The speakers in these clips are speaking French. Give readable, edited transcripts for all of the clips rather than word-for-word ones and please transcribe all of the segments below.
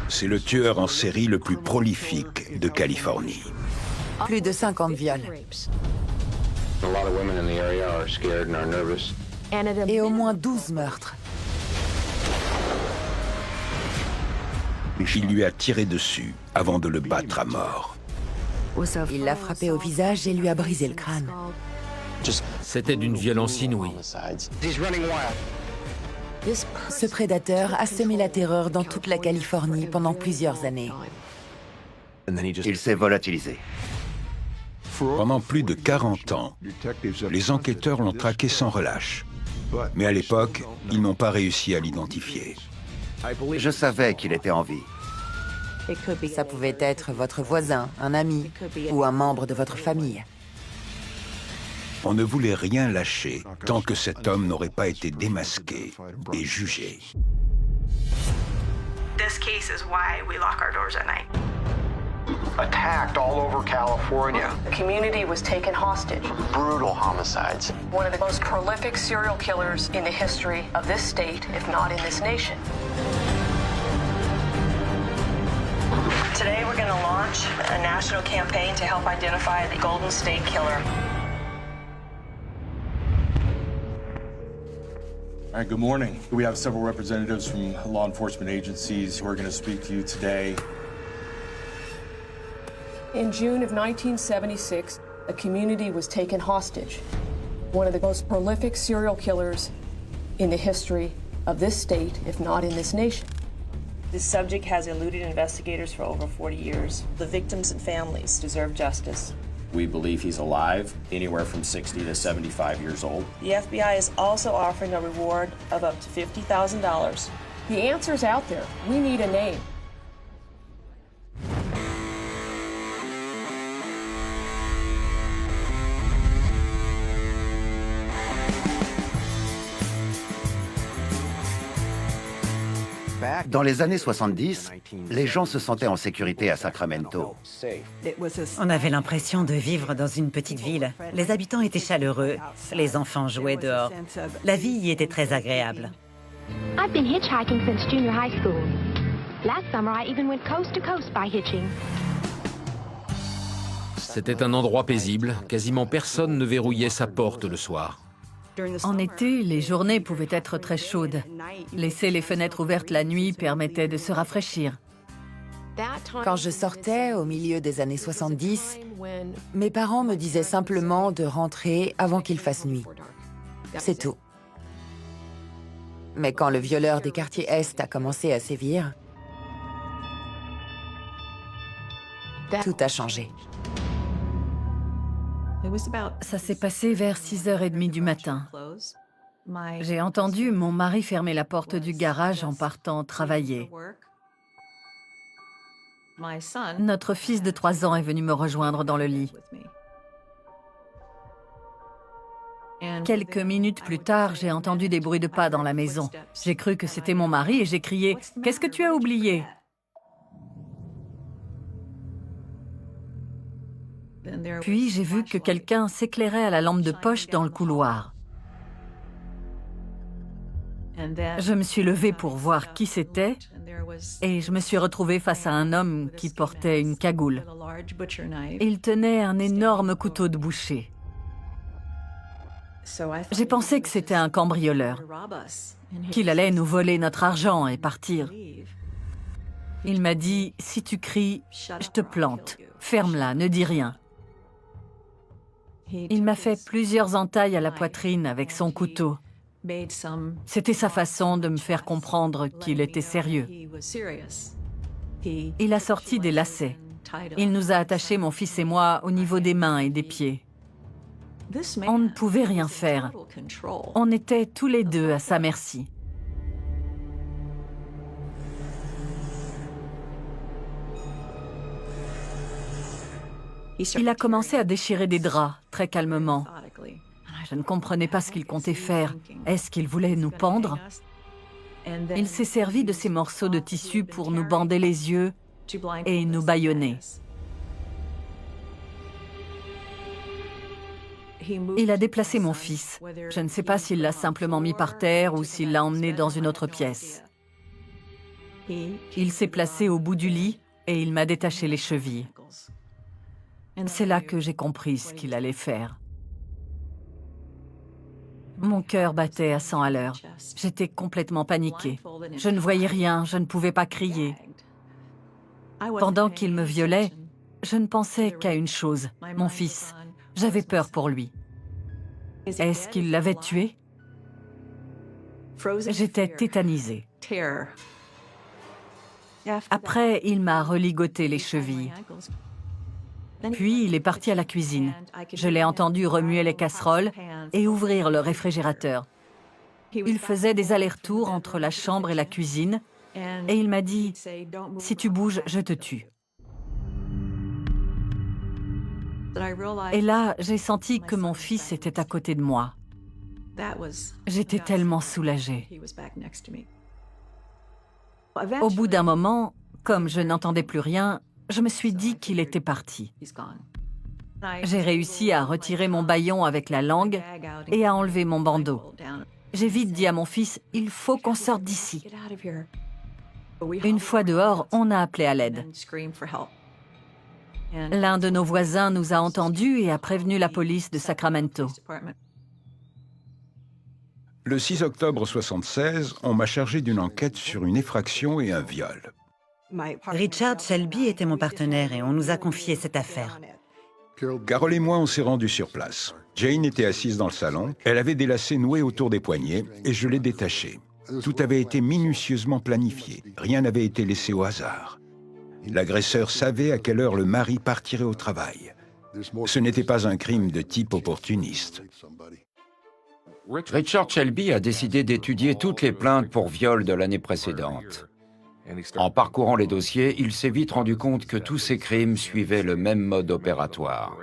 C'est le tueur en série le plus prolifique de Californie. Plus de 50 viols. Et au moins 12 meurtres. Il lui a tiré dessus avant de le battre à mort. Il l'a frappé au visage et lui a brisé le crâne. C'était d'une violence inouïe. Ce prédateur a semé la terreur dans toute la Californie pendant plusieurs années. Il s'est volatilisé. Pendant plus de 40 ans, les enquêteurs l'ont traqué sans relâche. Mais à l'époque, ils n'ont pas réussi à l'identifier. Je savais qu'il était en vie. Ça pouvait être votre voisin, un ami ou un membre de votre famille. On ne voulait rien lâcher tant que cet homme n'aurait pas été démasqué et jugé. This case is why we lock our doors at night. Attacked all over California. The community was taken hostage. Brutal homicides. One of the most prolific serial killers in the history of this state, if not in this nation. Today we're going to launch a national campaign to help identify the Golden State Killer. All right, good morning. We have several representatives from law enforcement agencies who are going to speak to you today. In June of 1976, a community was taken hostage. One of the most prolific serial killers in the history of this state, if not in this nation. This subject has eluded investigators for over 40 years. The victims and families deserve justice. We believe he's alive, anywhere from 60 to 75 years old. The FBI is also offering a reward of up to $50,000. The answer's out there. We need a name. Dans les années 70, les gens se sentaient en sécurité à Sacramento. On avait l'impression de vivre dans une petite ville. Les habitants étaient chaleureux, les enfants jouaient dehors. La vie y était très agréable. I've been hitchhiking since junior high school. Last summer, I even went coast to coast by hitching. C'était un endroit paisible. Quasiment personne ne verrouillait sa porte le soir. En été, les journées pouvaient être très chaudes. Laisser les fenêtres ouvertes la nuit permettait de se rafraîchir. Quand je sortais au milieu des années 70, mes parents me disaient simplement de rentrer avant qu'il fasse nuit. C'est tout. Mais quand le violeur des quartiers Est a commencé à sévir, tout a changé. Ça s'est passé vers 6h30 du matin. J'ai entendu mon mari fermer la porte du garage en partant travailler. Notre fils de 3 ans est venu me rejoindre dans le lit. Quelques minutes plus tard, j'ai entendu des bruits de pas dans la maison. J'ai cru que c'était mon mari et j'ai crié « Qu'est-ce que tu as oublié ?» Puis j'ai vu que quelqu'un s'éclairait à la lampe de poche dans le couloir. Je me suis levée pour voir qui c'était et je me suis retrouvée face à un homme qui portait une cagoule. Il tenait un énorme couteau de boucher. J'ai pensé que c'était un cambrioleur, qu'il allait nous voler notre argent et partir. Il m'a dit « Si tu cries, je te plante. Ferme-la, ne dis rien. » Il m'a fait plusieurs entailles à la poitrine avec son couteau. C'était sa façon de me faire comprendre qu'il était sérieux. Il a sorti des lacets. Il nous a attachés, mon fils et moi, au niveau des mains et des pieds. On ne pouvait rien faire. On était tous les deux à sa merci. Il a commencé à déchirer des draps, très calmement. Je ne comprenais pas ce qu'il comptait faire. Est-ce qu'il voulait nous pendre? Il s'est servi de ces morceaux de tissu pour nous bander les yeux et nous bâillonner. Il a déplacé mon fils. Je ne sais pas s'il l'a simplement mis par terre ou s'il l'a emmené dans une autre pièce. Il s'est placé au bout du lit et il m'a détaché les chevilles. C'est là que j'ai compris ce qu'il allait faire. Mon cœur battait à 100 à l'heure. J'étais complètement paniquée. Je ne voyais rien, je ne pouvais pas crier. Pendant qu'il me violait, je ne pensais qu'à une chose, mon fils. J'avais peur pour lui. Est-ce qu'il l'avait tué? J'étais tétanisée. Après, il m'a religoté les chevilles. Puis, il est parti à la cuisine. Je l'ai entendu remuer les casseroles et ouvrir le réfrigérateur. Il faisait des allers-retours entre la chambre et la cuisine et il m'a dit « Si tu bouges, je te tue ». Et là, j'ai senti que mon fils était à côté de moi. J'étais tellement soulagée. Au bout d'un moment, comme je n'entendais plus rien, je me suis dit qu'il était parti. J'ai réussi à retirer mon bâillon avec la langue et à enlever mon bandeau. J'ai vite dit à mon fils, « Il faut qu'on sorte d'ici ». Une fois dehors, on a appelé à l'aide. L'un de nos voisins nous a entendus et a prévenu la police de Sacramento. Le 6 octobre 1976, on m'a chargé d'une enquête sur une effraction et un viol. Richard Shelby était mon partenaire et on nous a confié cette affaire. Carol et moi, on s'est rendus sur place. Jane était assise dans le salon. Elle avait des lacets noués autour des poignets et je l'ai détachée. Tout avait été minutieusement planifié. Rien n'avait été laissé au hasard. L'agresseur savait à quelle heure le mari partirait au travail. Ce n'était pas un crime de type opportuniste. Richard Shelby a décidé d'étudier toutes les plaintes pour viol de l'année précédente. En parcourant les dossiers, il s'est vite rendu compte que tous ces crimes suivaient le même mode opératoire.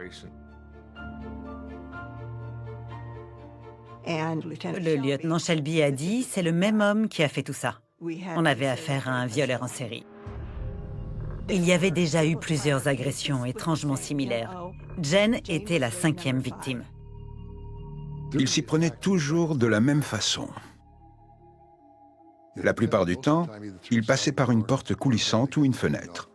Le lieutenant Shelby a dit, c'est le même homme qui a fait tout ça. On avait affaire à un violeur en série. Il y avait déjà eu plusieurs agressions étrangement similaires. Jen était la 5e victime. Il s'y prenait toujours de la même façon. La plupart du temps, il passait par une porte coulissante ou une fenêtre.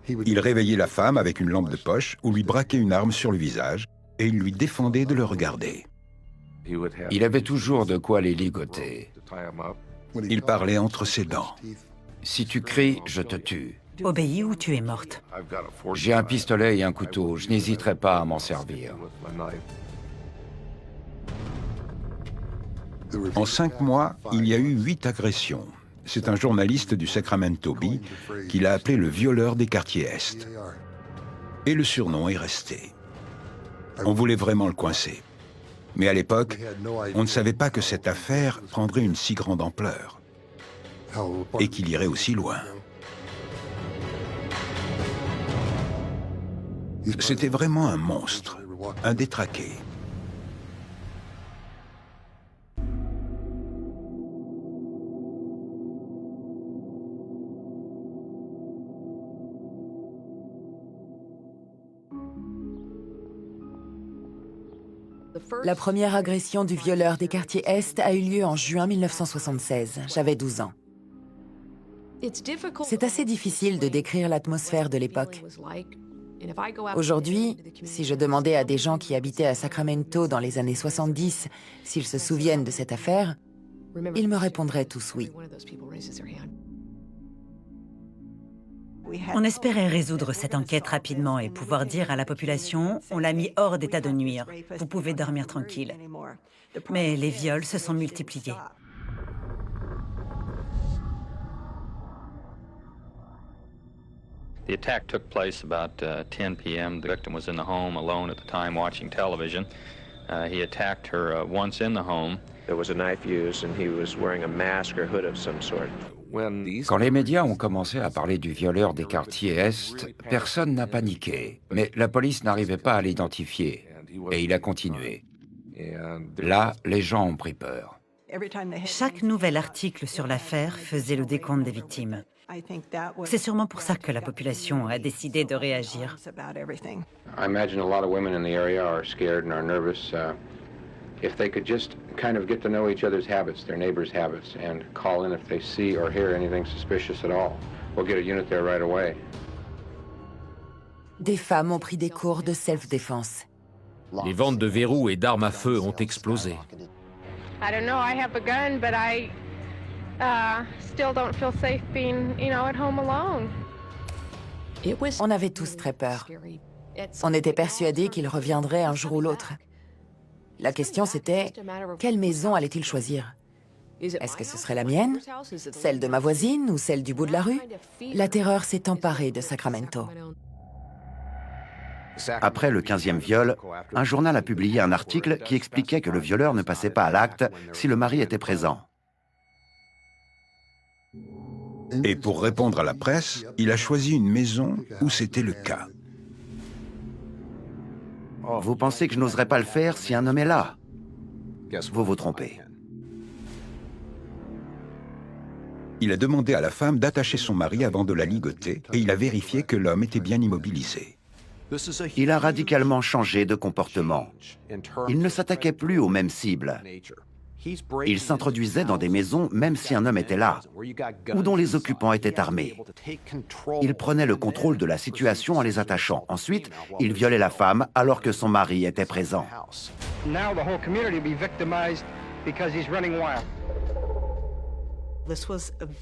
Il réveillait la femme avec une lampe de poche ou lui braquait une arme sur le visage et il lui défendait de le regarder. Il avait toujours de quoi les ligoter. Il parlait entre ses dents. Si tu cries, je te tue. Obéis ou tu es morte. J'ai un pistolet et un couteau, je n'hésiterai pas à m'en servir. En 5 mois, il y a eu 8 agressions. C'est un journaliste du Sacramento Bee qui l'a appelé le violeur des quartiers Est. Et le surnom est resté. On voulait vraiment le coincer. Mais à l'époque, on ne savait pas que cette affaire prendrait une si grande ampleur et qu'il irait aussi loin. C'était vraiment un monstre, un détraqué. La première agression du violeur des quartiers Est a eu lieu en juin 1976. J'avais 12 ans. C'est assez difficile de décrire l'atmosphère de l'époque. Aujourd'hui, si je demandais à des gens qui habitaient à Sacramento dans les années 70 s'ils se souviennent de cette affaire, ils me répondraient tous oui. On espérait résoudre cette enquête rapidement et pouvoir dire à la population « on l'a mis hors d'état de nuire, vous pouvez dormir tranquille ». Mais les viols se sont multipliés. The attack took place about 10 p.m. The victim was in the home alone at the time watching television. He attacked her once in the home. There was a knife used and he was wearing a mask or hood of some sort. Quand les médias ont commencé à parler du violeur des quartiers Est, personne n'a paniqué, mais la police n'arrivait pas à l'identifier, et il a continué. Là, les gens ont pris peur. Chaque nouvel article sur l'affaire faisait le décompte des victimes. C'est sûrement pour ça que la population a décidé de réagir. I imagine a lot of women in the area are scared and are nervous. If they could just kind of get to know each other's habits, their neighbors' habits, and call in if they see or hear anything suspicious at all. We'll get a unit there right away. Des femmes ont pris des cours de self-défense. Les ventes de verrous et d'armes à feu ont explosé. I don't know, I have a gun, but I still don't feel safe being, at home alone. On avait tous très peur. On était persuadés qu'il reviendrait un jour ou l'autre. La question c'était, quelle maison allait-il choisir? Est-ce que ce serait la mienne? Celle de ma voisine ou celle du bout de la rue? La terreur s'est emparée de Sacramento. Après le 15e viol, un journal a publié un article qui expliquait que le violeur ne passait pas à l'acte si le mari était présent. Et pour répondre à la presse, il a choisi une maison où c'était le cas. Vous pensez que je n'oserais pas le faire si un homme est là? Vous vous trompez. Il a demandé à la femme d'attacher son mari avant de la ligoter et il a vérifié que l'homme était bien immobilisé. Il a radicalement changé de comportement. Il ne s'attaquait plus aux mêmes cibles. Il s'introduisait dans des maisons même si un homme était là, ou dont les occupants étaient armés. Il prenait le contrôle de la situation en les attachant. Ensuite, il violait la femme alors que son mari était présent.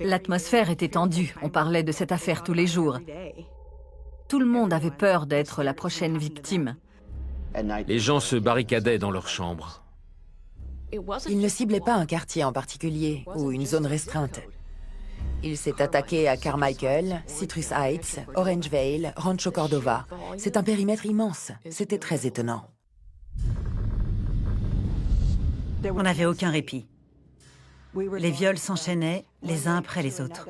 L'atmosphère était tendue, on parlait de cette affaire tous les jours. Tout le monde avait peur d'être la prochaine victime. Les gens se barricadaient dans leurs chambres. Il ne ciblait pas un quartier en particulier ou une zone restreinte. Il s'est attaqué à Carmichael, Citrus Heights, Orangevale, Rancho Cordova. C'est un périmètre immense. C'était très étonnant. On n'avait aucun répit. Les viols s'enchaînaient les uns après les autres.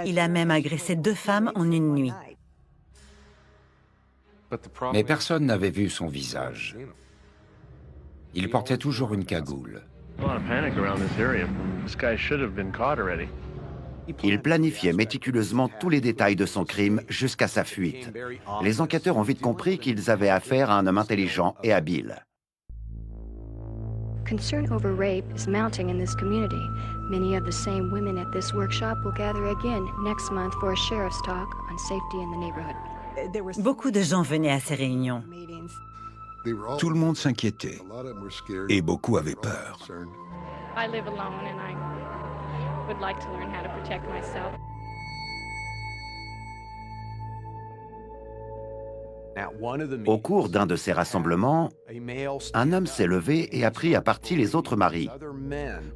Il a même agressé 2 femmes en une nuit. Mais personne n'avait vu son visage. Il portait toujours une cagoule. Il planifiait méticuleusement tous les détails de son crime jusqu'à sa fuite. Les enquêteurs ont vite compris qu'ils avaient affaire à un homme intelligent et habile. Concern over rape is mounting in this community. Many of the same women at this workshop will gather again next month for a sheriff's talk on safety in the neighborhood. Beaucoup de gens venaient à ces réunions. Tout le monde s'inquiétait et beaucoup avaient peur. I live alone and I would like to learn how to protect myself. Au cours d'un de ces rassemblements, un homme s'est levé et a pris à partie les autres maris.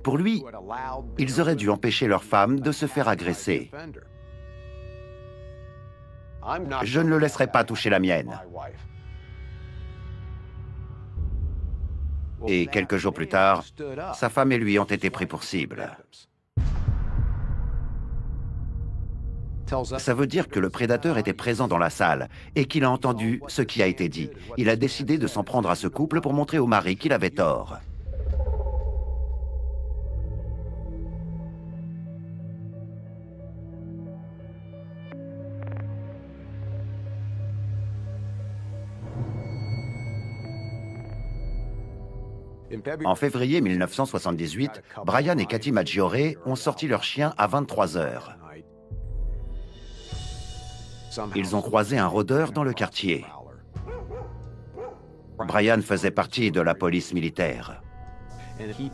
Pour lui, ils auraient dû empêcher leur femme de se faire agresser. Je ne le laisserai pas toucher la mienne. Et quelques jours plus tard, sa femme et lui ont été pris pour cible. Ça veut dire que le prédateur était présent dans la salle et qu'il a entendu ce qui a été dit. Il a décidé de s'en prendre à ce couple pour montrer au mari qu'il avait tort. En février 1978, Brian et Cathy Maggiore ont sorti leur chien à 23 h. Ils ont croisé un rôdeur dans le quartier. Brian faisait partie de la police militaire.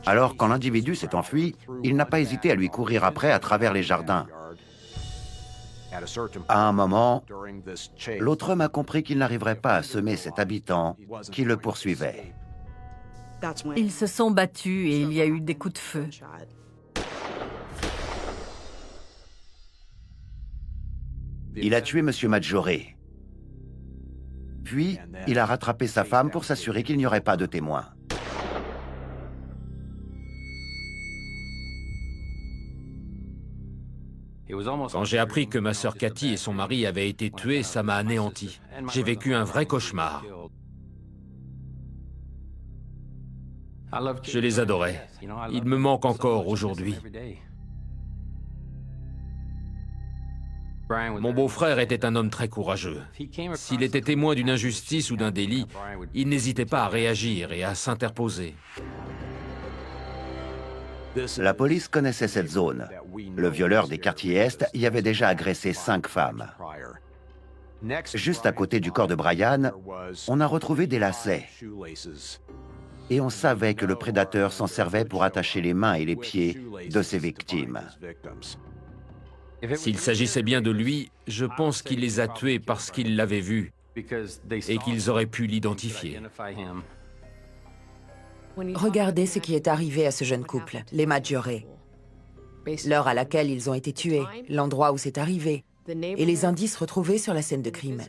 Alors, quand l'individu s'est enfui, il n'a pas hésité à lui courir après à travers les jardins. À un moment, l'autre homme a compris qu'il n'arriverait pas à semer cet habitant qui le poursuivait. Ils se sont battus et il y a eu des coups de feu. Il a tué M. Maggiore. Puis, il a rattrapé sa femme pour s'assurer qu'il n'y aurait pas de témoins. Quand j'ai appris que ma sœur Cathy et son mari avaient été tués, ça m'a anéanti. J'ai vécu un vrai cauchemar. Je les adorais. Ils me manquent encore aujourd'hui. Mon beau-frère était un homme très courageux. S'il était témoin d'une injustice ou d'un délit, il n'hésitait pas à réagir et à s'interposer. La police connaissait cette zone. Le violeur des quartiers Est y avait déjà agressé 5 femmes. Juste à côté du corps de Brian, on a retrouvé des lacets. Et on savait que le prédateur s'en servait pour attacher les mains et les pieds de ses victimes. S'il s'agissait bien de lui, je pense qu'il les a tués parce qu'ils l'avaient vu et qu'ils auraient pu l'identifier. Regardez ce qui est arrivé à ce jeune couple, les Maggiore. L'heure à laquelle ils ont été tués, l'endroit où c'est arrivé, et les indices retrouvés sur la scène de crime.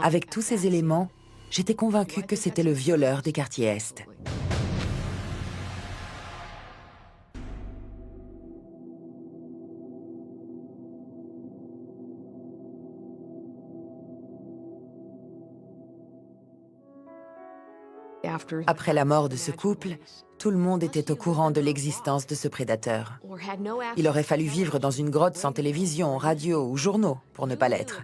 Avec tous ces éléments, j'étais convaincue que c'était le violeur des quartiers Est. Après la mort de ce couple, tout le monde était au courant de l'existence de ce prédateur. Il aurait fallu vivre dans une grotte sans télévision, radio ou journaux pour ne pas l'être.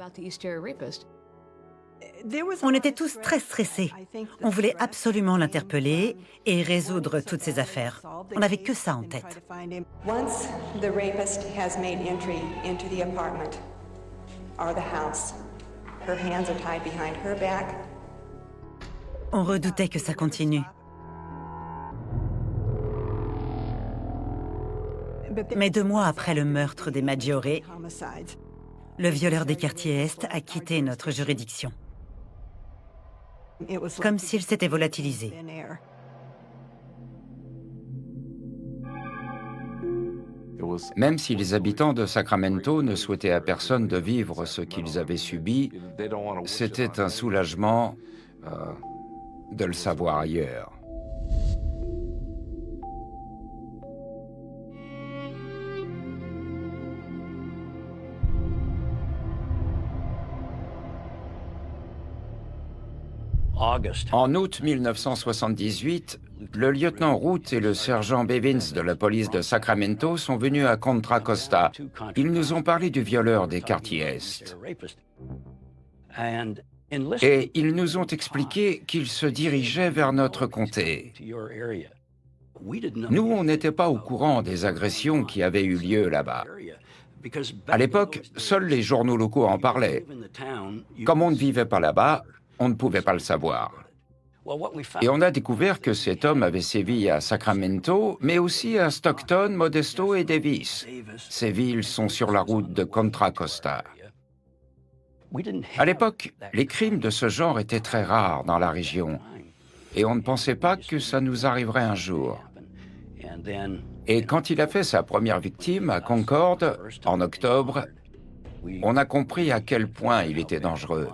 On était tous très stressés. On voulait absolument l'interpeller et résoudre toutes ces affaires. On n'avait que ça en tête. Once the rapist has made entry into the apartment or the house, her hands are tied behind her back. On redoutait que ça continue. Mais 2 mois après le meurtre des Maggiore, le violeur des quartiers Est a quitté notre juridiction. Comme s'il s'était volatilisé. Même si les habitants de Sacramento ne souhaitaient à personne de vivre ce qu'ils avaient subi, c'était un soulagement de le savoir ailleurs. En août 1978, le lieutenant Root et le sergent Bevins de la police de Sacramento sont venus à Contra Costa. Ils nous ont parlé du violeur des quartiers Est. Et ils nous ont expliqué qu'il se dirigeait vers notre comté. Nous, on n'était pas au courant des agressions qui avaient eu lieu là-bas. À l'époque, seuls les journaux locaux en parlaient. Comme on ne vivait pas là-bas, on ne pouvait pas le savoir. Et on a découvert que cet homme avait sévi à Sacramento, mais aussi à Stockton, Modesto et Davis. Ces villes sont sur la route de Contra Costa. À l'époque, les crimes de ce genre étaient très rares dans la région, et on ne pensait pas que ça nous arriverait un jour. Et quand il a fait sa première victime à Concord, en octobre, on a compris à quel point il était dangereux.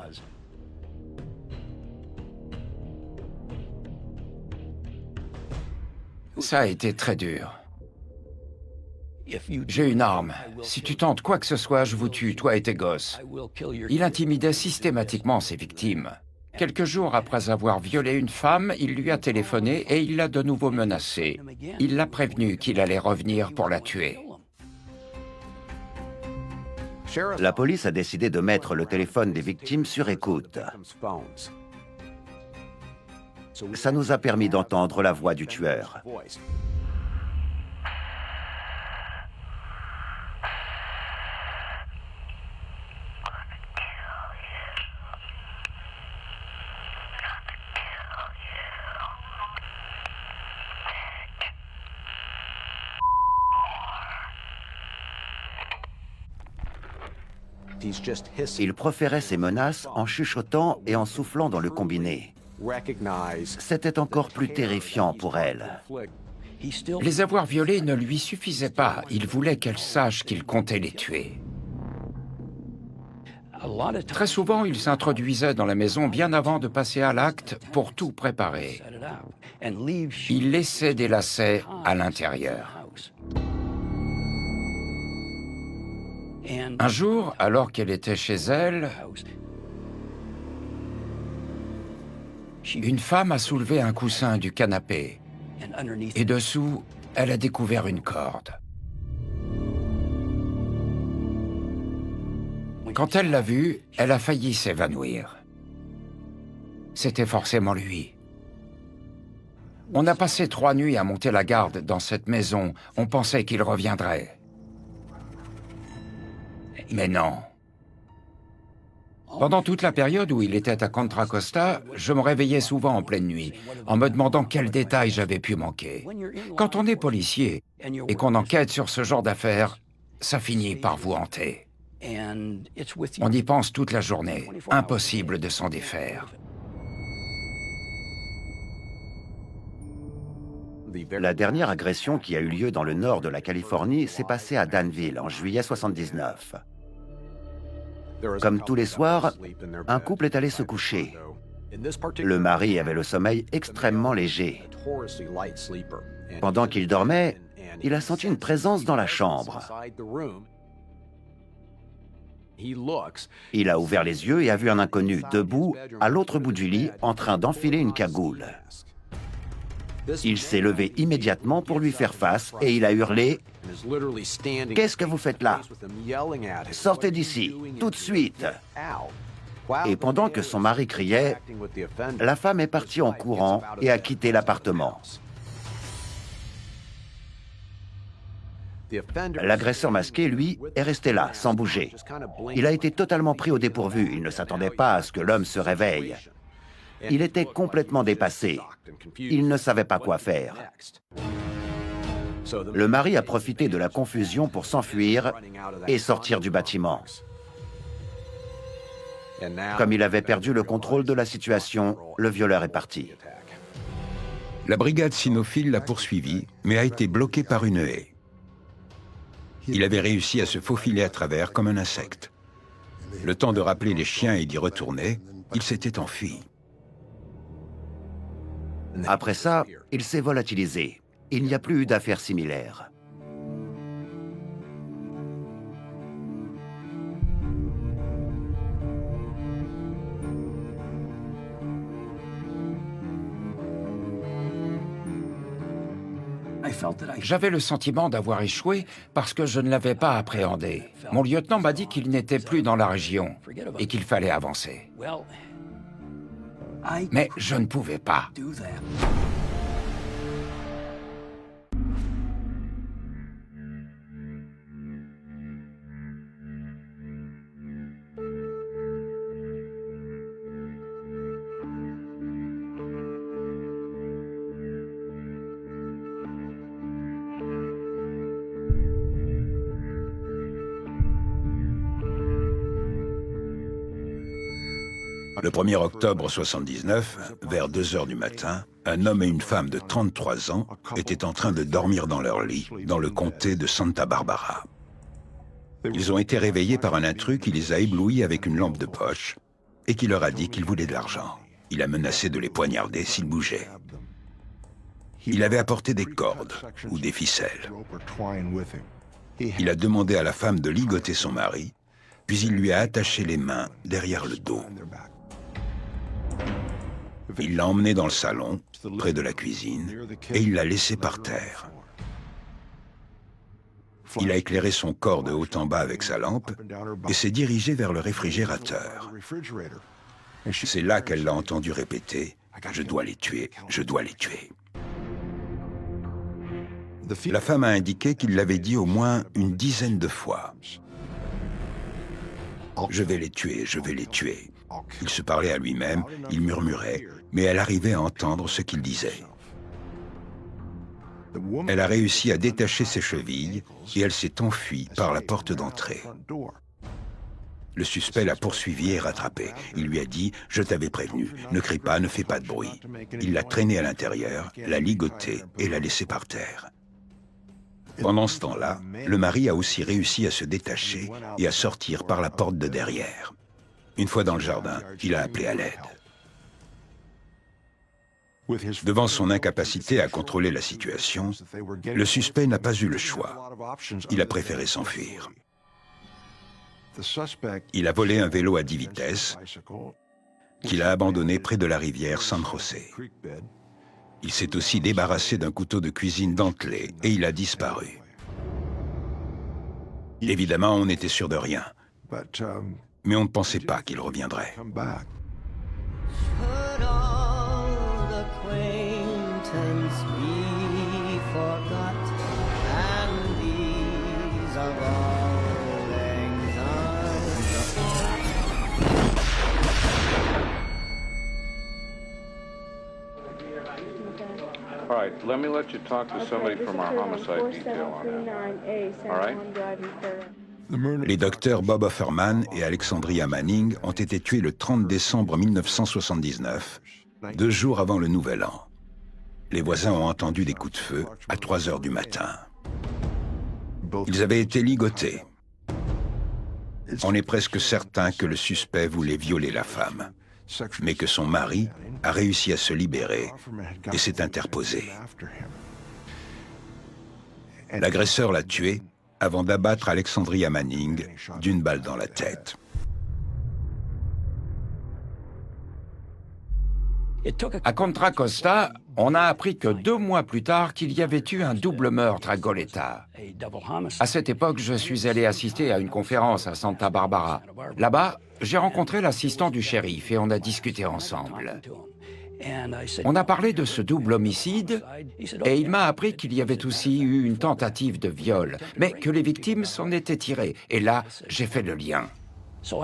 Ça a été très dur. J'ai une arme. Si tu tentes quoi que ce soit, je vous tue, toi et tes gosses. Il intimidait systématiquement ses victimes. Quelques jours après avoir violé une femme, il lui a téléphoné et il l'a de nouveau menacée. Il l'a prévenu qu'il allait revenir pour la tuer. La police a décidé de mettre le téléphone des victimes sur écoute. Ça nous a permis d'entendre la voix du tueur. Il proférait ses menaces en chuchotant et en soufflant dans le combiné. C'était encore plus terrifiant pour elle. Les avoir violées ne lui suffisait pas. Il voulait qu'elle sache qu'il comptait les tuer. Très souvent, il s'introduisait dans la maison bien avant de passer à l'acte pour tout préparer. Il laissait des lacets à l'intérieur. Un jour, alors qu'elle était chez elle, une femme a soulevé un coussin du canapé et dessous, elle a découvert une corde. Quand elle l'a vu, elle a failli s'évanouir. C'était forcément lui. On a passé 3 nuits à monter la garde dans cette maison. On pensait qu'il reviendrait. Mais non. Pendant toute la période où il était à Contra Costa, je me réveillais souvent en pleine nuit, en me demandant quels détails j'avais pu manquer. Quand on est policier et qu'on enquête sur ce genre d'affaires, ça finit par vous hanter. On y pense toute la journée, impossible de s'en défaire. La dernière agression qui a eu lieu dans le nord de la Californie s'est passée à Danville en juillet 79. Comme tous les soirs, un couple est allé se coucher. Le mari avait le sommeil extrêmement léger. Pendant qu'il dormait, il a senti une présence dans la chambre. Il a ouvert les yeux et a vu un inconnu debout à l'autre bout du lit en train d'enfiler une cagoule. Il s'est levé immédiatement pour lui faire face et il a hurlé « Qu'est-ce que vous faites là? Sortez d'ici, tout de suite !» Et pendant que son mari criait, la femme est partie en courant et a quitté l'appartement. L'agresseur masqué, lui, est resté là, sans bouger. Il a été totalement pris au dépourvu. Il ne s'attendait pas à ce que l'homme se réveille. Il était complètement dépassé. Il ne savait pas quoi faire. Le mari a profité de la confusion pour s'enfuir et sortir du bâtiment. Comme il avait perdu le contrôle de la situation, le violeur est parti. La brigade cynophile l'a poursuivi, mais a été bloqué par une haie. Il avait réussi à se faufiler à travers comme un insecte. Le temps de rappeler les chiens et d'y retourner, il s'était enfui. Après ça, il s'est volatilisé. Il n'y a plus eu d'affaires similaires. J'avais le sentiment d'avoir échoué parce que je ne l'avais pas appréhendé. Mon lieutenant m'a dit qu'il n'était plus dans la région et qu'il fallait avancer. Mais je ne pouvais pas. Le 1er octobre 79, vers 2 heures du matin, un homme et une femme de 33 ans étaient en train de dormir dans leur lit, dans le comté de Santa Barbara. Ils ont été réveillés par un intrus qui les a éblouis avec une lampe de poche et qui leur a dit qu'il voulait de l'argent. Il a menacé de les poignarder s'ils bougeaient. Il avait apporté des cordes ou des ficelles. Il a demandé à la femme de ligoter son mari, puis il lui a attaché les mains derrière le dos. Il l'a emmené dans le salon, près de la cuisine, et il l'a laissé par terre. Il a éclairé son corps de haut en bas avec sa lampe et s'est dirigé vers le réfrigérateur. C'est là qu'elle l'a entendu répéter « Je dois les tuer, je dois les tuer ». La femme a indiqué qu'il l'avait dit au moins une dizaine de fois. « Je vais les tuer, je vais les tuer ». Il se parlait à lui-même, il murmurait, mais elle arrivait à entendre ce qu'il disait. Elle a réussi à détacher ses chevilles et elle s'est enfuie par la porte d'entrée. Le suspect l'a poursuivi et rattrapé. Il lui a dit « Je t'avais prévenu, ne crie pas, ne fais pas de bruit ». Il l'a traînée à l'intérieur, l'a ligotée et l'a laissée par terre. Pendant ce temps-là, le mari a aussi réussi à se détacher et à sortir par la porte de derrière. Une fois dans le jardin, il a appelé à l'aide. Devant son incapacité à contrôler la situation, le suspect n'a pas eu le choix. Il a préféré s'enfuir. Il a volé un vélo à 10 vitesses qu'il a abandonné près de la rivière San José. Il s'est aussi débarrassé d'un couteau de cuisine dentelé et il a disparu. Évidemment, on n'était sûr de rien. Mais on ne pensait pas qu'il reviendrait. All right, let me let you talk to somebody from our homicide detail on that. All right? Les docteurs Bob Offerman et Alexandria Manning ont été tués le 30 décembre 1979, 2 jours avant le Nouvel An. Les voisins ont entendu des coups de feu à 3 heures du matin. Ils avaient été ligotés. On est presque certain que le suspect voulait violer la femme, mais que son mari a réussi à se libérer et s'est interposé. L'agresseur l'a tué avant d'abattre Alexandria Manning d'une balle dans la tête. À Contra Costa, on a appris que 2 mois plus tard qu'il y avait eu un double meurtre à Goleta. À cette époque, je suis allé assister à une conférence à Santa Barbara. Là-bas, j'ai rencontré l'assistant du shérif et on a discuté ensemble. On a parlé de ce double homicide et il m'a appris qu'il y avait aussi eu une tentative de viol, mais que les victimes s'en étaient tirées. Et là, j'ai fait le lien.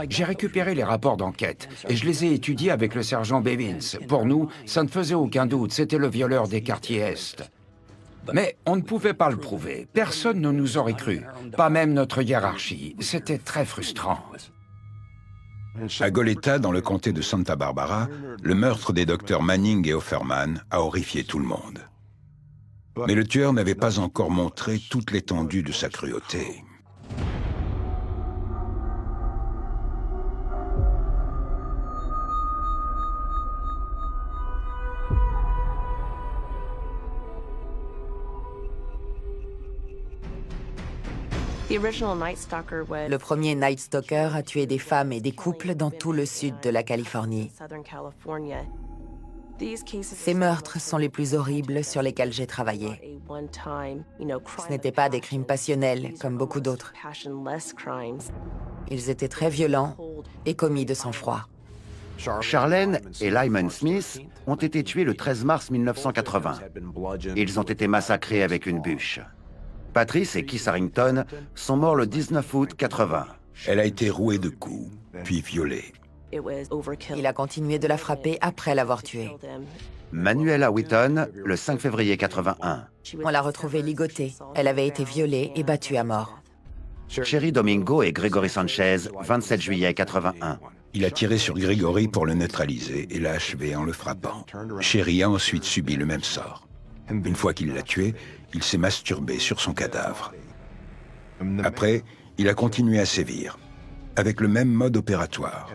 J'ai récupéré les rapports d'enquête et je les ai étudiés avec le sergent Bevins. Pour nous, ça ne faisait aucun doute, c'était le violeur des quartiers Est. Mais on ne pouvait pas le prouver. Personne ne nous aurait cru, pas même notre hiérarchie. C'était très frustrant. À Goleta, dans le comté de Santa Barbara, le meurtre des docteurs Manning et Offerman a horrifié tout le monde. Mais le tueur n'avait pas encore montré toute l'étendue de sa cruauté. Le premier Night Stalker a tué des femmes et des couples dans tout le sud de la Californie. Ces meurtres sont les plus horribles sur lesquels j'ai travaillé. Ce n'étaient pas des crimes passionnels, comme beaucoup d'autres. Ils étaient très violents et commis de sang-froid. Charlene et Lyman Smith ont été tués le 13 mars 1980. Ils ont été massacrés avec une bûche. Patrice et Keith Harrington sont morts le 19 août 80. Elle a été rouée de coups, puis violée. Il a continué de la frapper après l'avoir tuée. Manuela Wheaton, le 5 février 81. On l'a retrouvée ligotée. Elle avait été violée et battue à mort. Cherry Domingo et Gregory Sanchez, 27 juillet 81. Il a tiré sur Gregory pour le neutraliser et l'a achevé en le frappant. Cherry a ensuite subi le même sort. Une fois qu'il l'a tué, il s'est masturbé sur son cadavre. Après, il a continué à sévir, avec le même mode opératoire.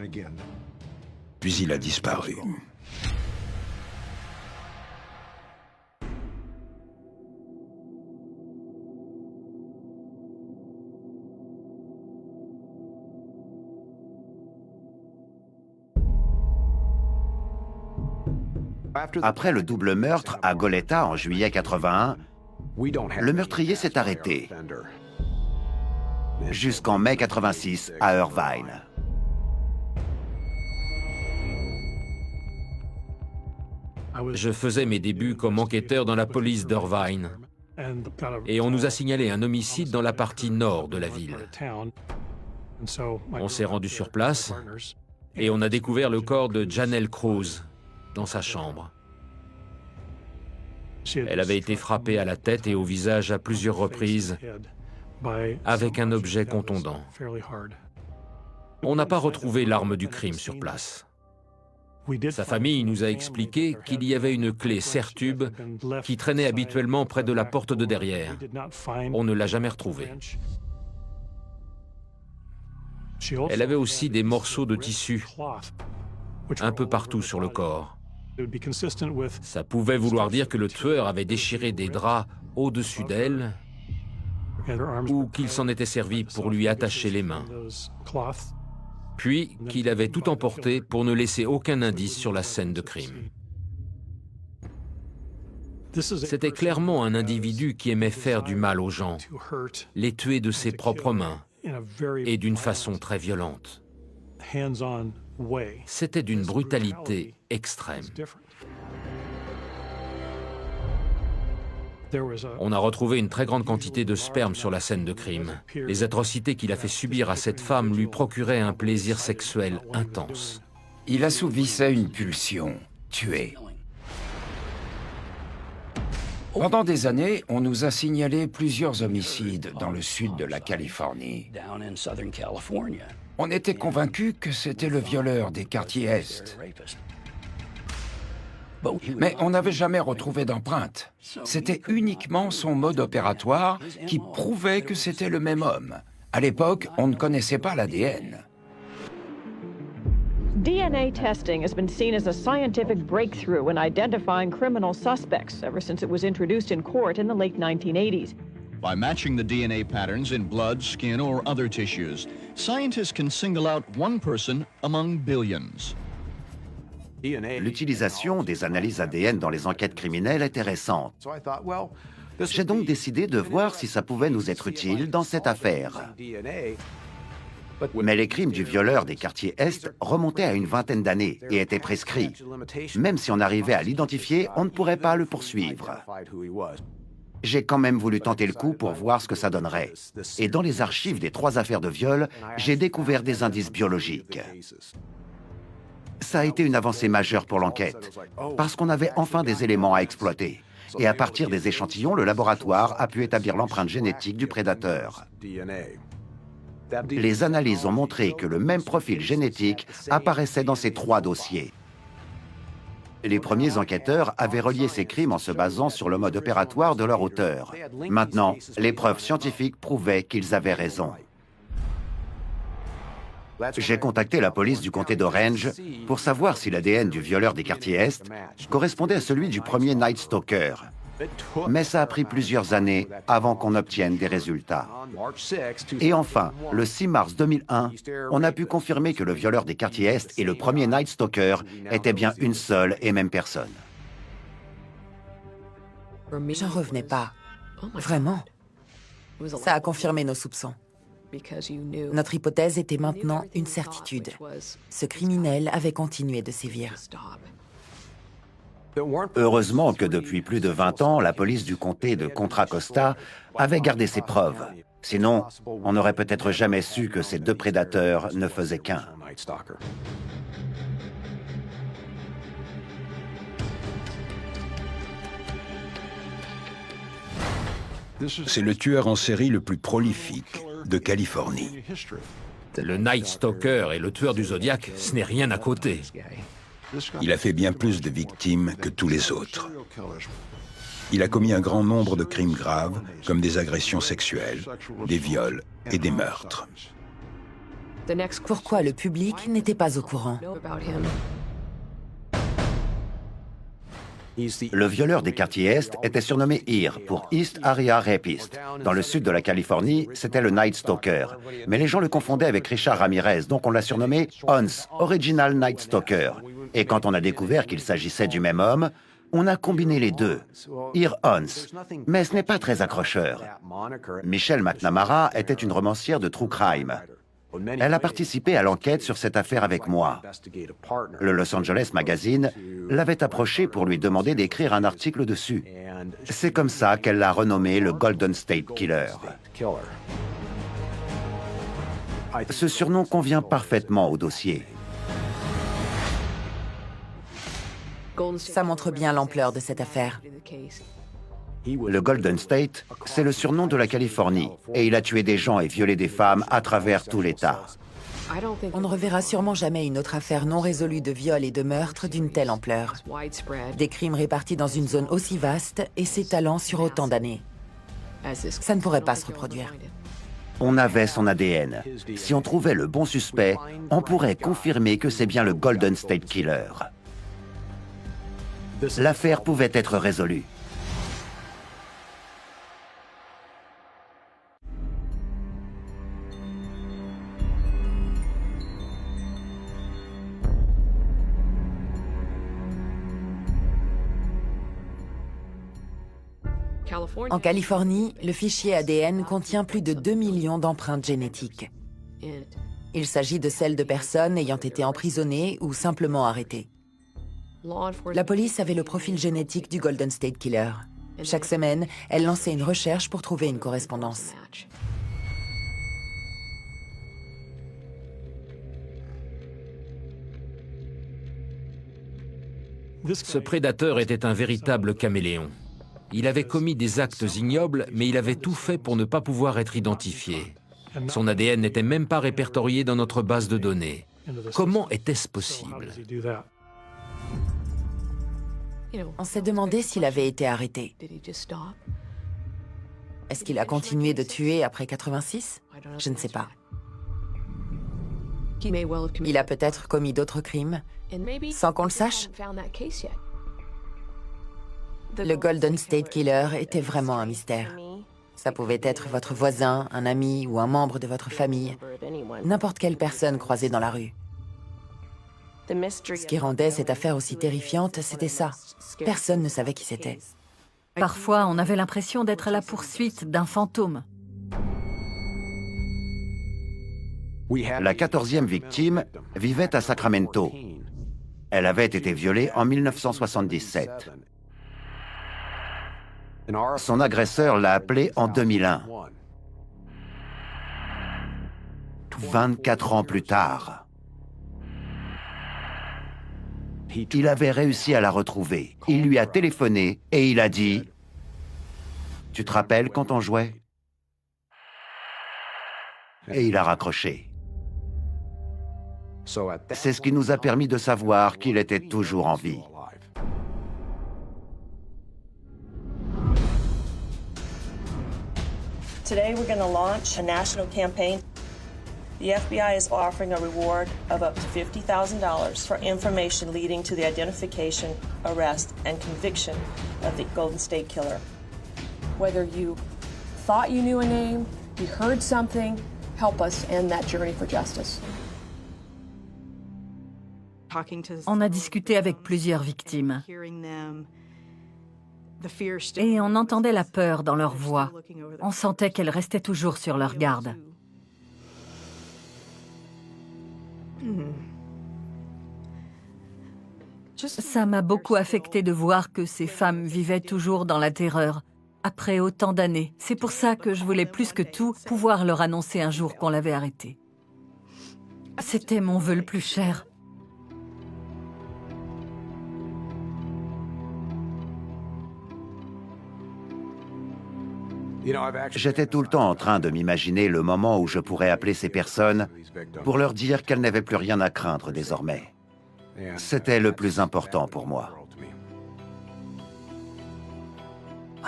Puis il a disparu. Après le double meurtre à Goleta en juillet 81, le meurtrier s'est arrêté jusqu'en mai 86 à Irvine. Je faisais mes débuts comme enquêteur dans la police d'Irvine et on nous a signalé un homicide dans la partie nord de la ville. On s'est rendu sur place et on a découvert le corps de Janelle Cruz dans sa chambre. Elle avait été frappée à la tête et au visage à plusieurs reprises avec un objet contondant. On n'a pas retrouvé l'arme du crime sur place. Sa famille nous a expliqué qu'il y avait une clé serre-tube qui traînait habituellement près de la porte de derrière. On ne l'a jamais retrouvée. Elle avait aussi des morceaux de tissu un peu partout sur le corps. Ça pouvait vouloir dire que le tueur avait déchiré des draps au-dessus d'elle ou qu'il s'en était servi pour lui attacher les mains. Puis qu'il avait tout emporté pour ne laisser aucun indice sur la scène de crime. C'était clairement un individu qui aimait faire du mal aux gens, les tuer de ses propres mains et d'une façon très violente. C'était d'une brutalité extrême. On a retrouvé une très grande quantité de sperme sur la scène de crime. Les atrocités qu'il a fait subir à cette femme lui procuraient un plaisir sexuel intense. Il assouvissait une pulsion, tuer. Pendant des années, on nous a signalé plusieurs homicides dans le sud de la Californie. On était convaincus que c'était le violeur des quartiers Est. Mais on n'avait jamais retrouvé d'empreinte. C'était uniquement son mode opératoire qui prouvait que c'était le même homme. À l'époque, on ne connaissait pas l'ADN. DNA testing has been seen as a scientific breakthrough in identifying criminal suspects ever since it was introduced in court in the late 1980s. By matching the DNA patterns in blood, skin, or other tissues, scientists can single out one person among billions. L'utilisation des analyses ADN dans les enquêtes criminelles était récente. J'ai donc décidé de voir si ça pouvait nous être utile dans cette affaire. Mais les crimes du violeur des quartiers Est remontaient à une vingtaine d'années et étaient prescrits. Même si on arrivait à l'identifier, on ne pourrait pas le poursuivre. J'ai quand même voulu tenter le coup pour voir ce que ça donnerait. Et dans les archives des 3 affaires de viol, j'ai découvert des indices biologiques. Ça a été une avancée majeure pour l'enquête, parce qu'on avait enfin des éléments à exploiter. Et à partir des échantillons, le laboratoire a pu établir l'empreinte génétique du prédateur. Les analyses ont montré que le même profil génétique apparaissait dans ces 3 dossiers. Les premiers enquêteurs avaient relié ces crimes en se basant sur le mode opératoire de leur auteur. Maintenant, les preuves scientifiques prouvaient qu'ils avaient raison. J'ai contacté la police du comté d'Orange pour savoir si l'ADN du violeur des quartiers Est correspondait à celui du premier Night Stalker. Mais ça a pris plusieurs années avant qu'on obtienne des résultats. Et enfin, le 6 mars 2001, on a pu confirmer que le violeur des quartiers Est et le premier Night Stalker étaient bien une seule et même personne. J'en revenais pas. Vraiment. Ça a confirmé nos soupçons. Notre hypothèse était maintenant une certitude. Ce criminel avait continué de sévir. Heureusement que depuis plus de 20 ans, la police du comté de Contra Costa avait gardé ses preuves. Sinon, on n'aurait peut-être jamais su que ces 2 prédateurs ne faisaient qu'un. C'est le tueur en série le plus prolifique de Californie. Le Night Stalker et le tueur du Zodiac, ce n'est rien à côté. Il a fait bien plus de victimes que tous les autres. Il a commis un grand nombre de crimes graves, comme des agressions sexuelles, des viols et des meurtres. Pourquoi le public n'était pas au courant? Le violeur des quartiers Est était surnommé EAR pour East Area Rapist. Dans le sud de la Californie, c'était le Night Stalker. Mais les gens le confondaient avec Richard Ramirez, donc on l'a surnommé Hans, Original Night Stalker. Et quand on a découvert qu'il s'agissait du même homme, on a combiné les deux. EAR Hans. Mais ce n'est pas très accrocheur. Michelle McNamara était une romancière de true crime. Elle a participé à l'enquête sur cette affaire avec moi. Le Los Angeles Magazine l'avait approché pour lui demander d'écrire un article dessus. C'est comme ça qu'elle l'a renommé le Golden State Killer. Ce surnom convient parfaitement au dossier. Ça montre bien l'ampleur de cette affaire. Le Golden State, c'est le surnom de la Californie, et il a tué des gens et violé des femmes à travers tout l'État. On ne reverra sûrement jamais une autre affaire non résolue de viol et de meurtre d'une telle ampleur. Des crimes répartis dans une zone aussi vaste et s'étalant sur autant d'années. Ça ne pourrait pas se reproduire. On avait son ADN. Si on trouvait le bon suspect, on pourrait confirmer que c'est bien le Golden State Killer. L'affaire pouvait être résolue. En Californie, le fichier ADN contient plus de 2 millions d'empreintes génétiques. Il s'agit de celles de personnes ayant été emprisonnées ou simplement arrêtées. La police avait le profil génétique du Golden State Killer. Chaque semaine, elle lançait une recherche pour trouver une correspondance. Ce prédateur était un véritable caméléon. Il avait commis des actes ignobles, mais il avait tout fait pour ne pas pouvoir être identifié. Son ADN n'était même pas répertorié dans notre base de données. Comment était-ce possible? On s'est demandé s'il avait été arrêté. Est-ce qu'il a continué de tuer après 86? Je ne sais pas. Il a peut-être commis d'autres crimes, sans qu'on le sache. Le Golden State Killer était vraiment un mystère. Ça pouvait être votre voisin, un ami ou un membre de votre famille, n'importe quelle personne croisée dans la rue. Ce qui rendait cette affaire aussi terrifiante, c'était ça. Personne ne savait qui c'était. Parfois, on avait l'impression d'être à la poursuite d'un fantôme. La 14e victime vivait à Sacramento. Elle avait été violée en 1977. Son agresseur l'a appelée en 2001. 24 ans plus tard, il avait réussi à la retrouver. Il lui a téléphoné et il a dit « Tu te rappelles quand on jouait ?» Et il a raccroché. C'est ce qui nous a permis de savoir qu'il était toujours en vie. Today we're going to launch a national campaign. The FBI is offering a reward of up to $50,000 for information leading to the identification, arrest, and conviction of the Golden State Killer. Whether you thought you knew a name, you heard something, help us end that journey for justice. On a discuté avec plusieurs victimes. Et on entendait la peur dans leur voix. On sentait qu'elles restaient toujours sur leur garde. Ça m'a beaucoup affecté de voir que ces femmes vivaient toujours dans la terreur, après autant d'années. C'est pour ça que je voulais plus que tout pouvoir leur annoncer un jour qu'on l'avait arrêté. C'était mon vœu le plus cher. J'étais tout le temps en train de m'imaginer le moment où je pourrais appeler ces personnes pour leur dire qu'elles n'avaient plus rien à craindre désormais. C'était le plus important pour moi.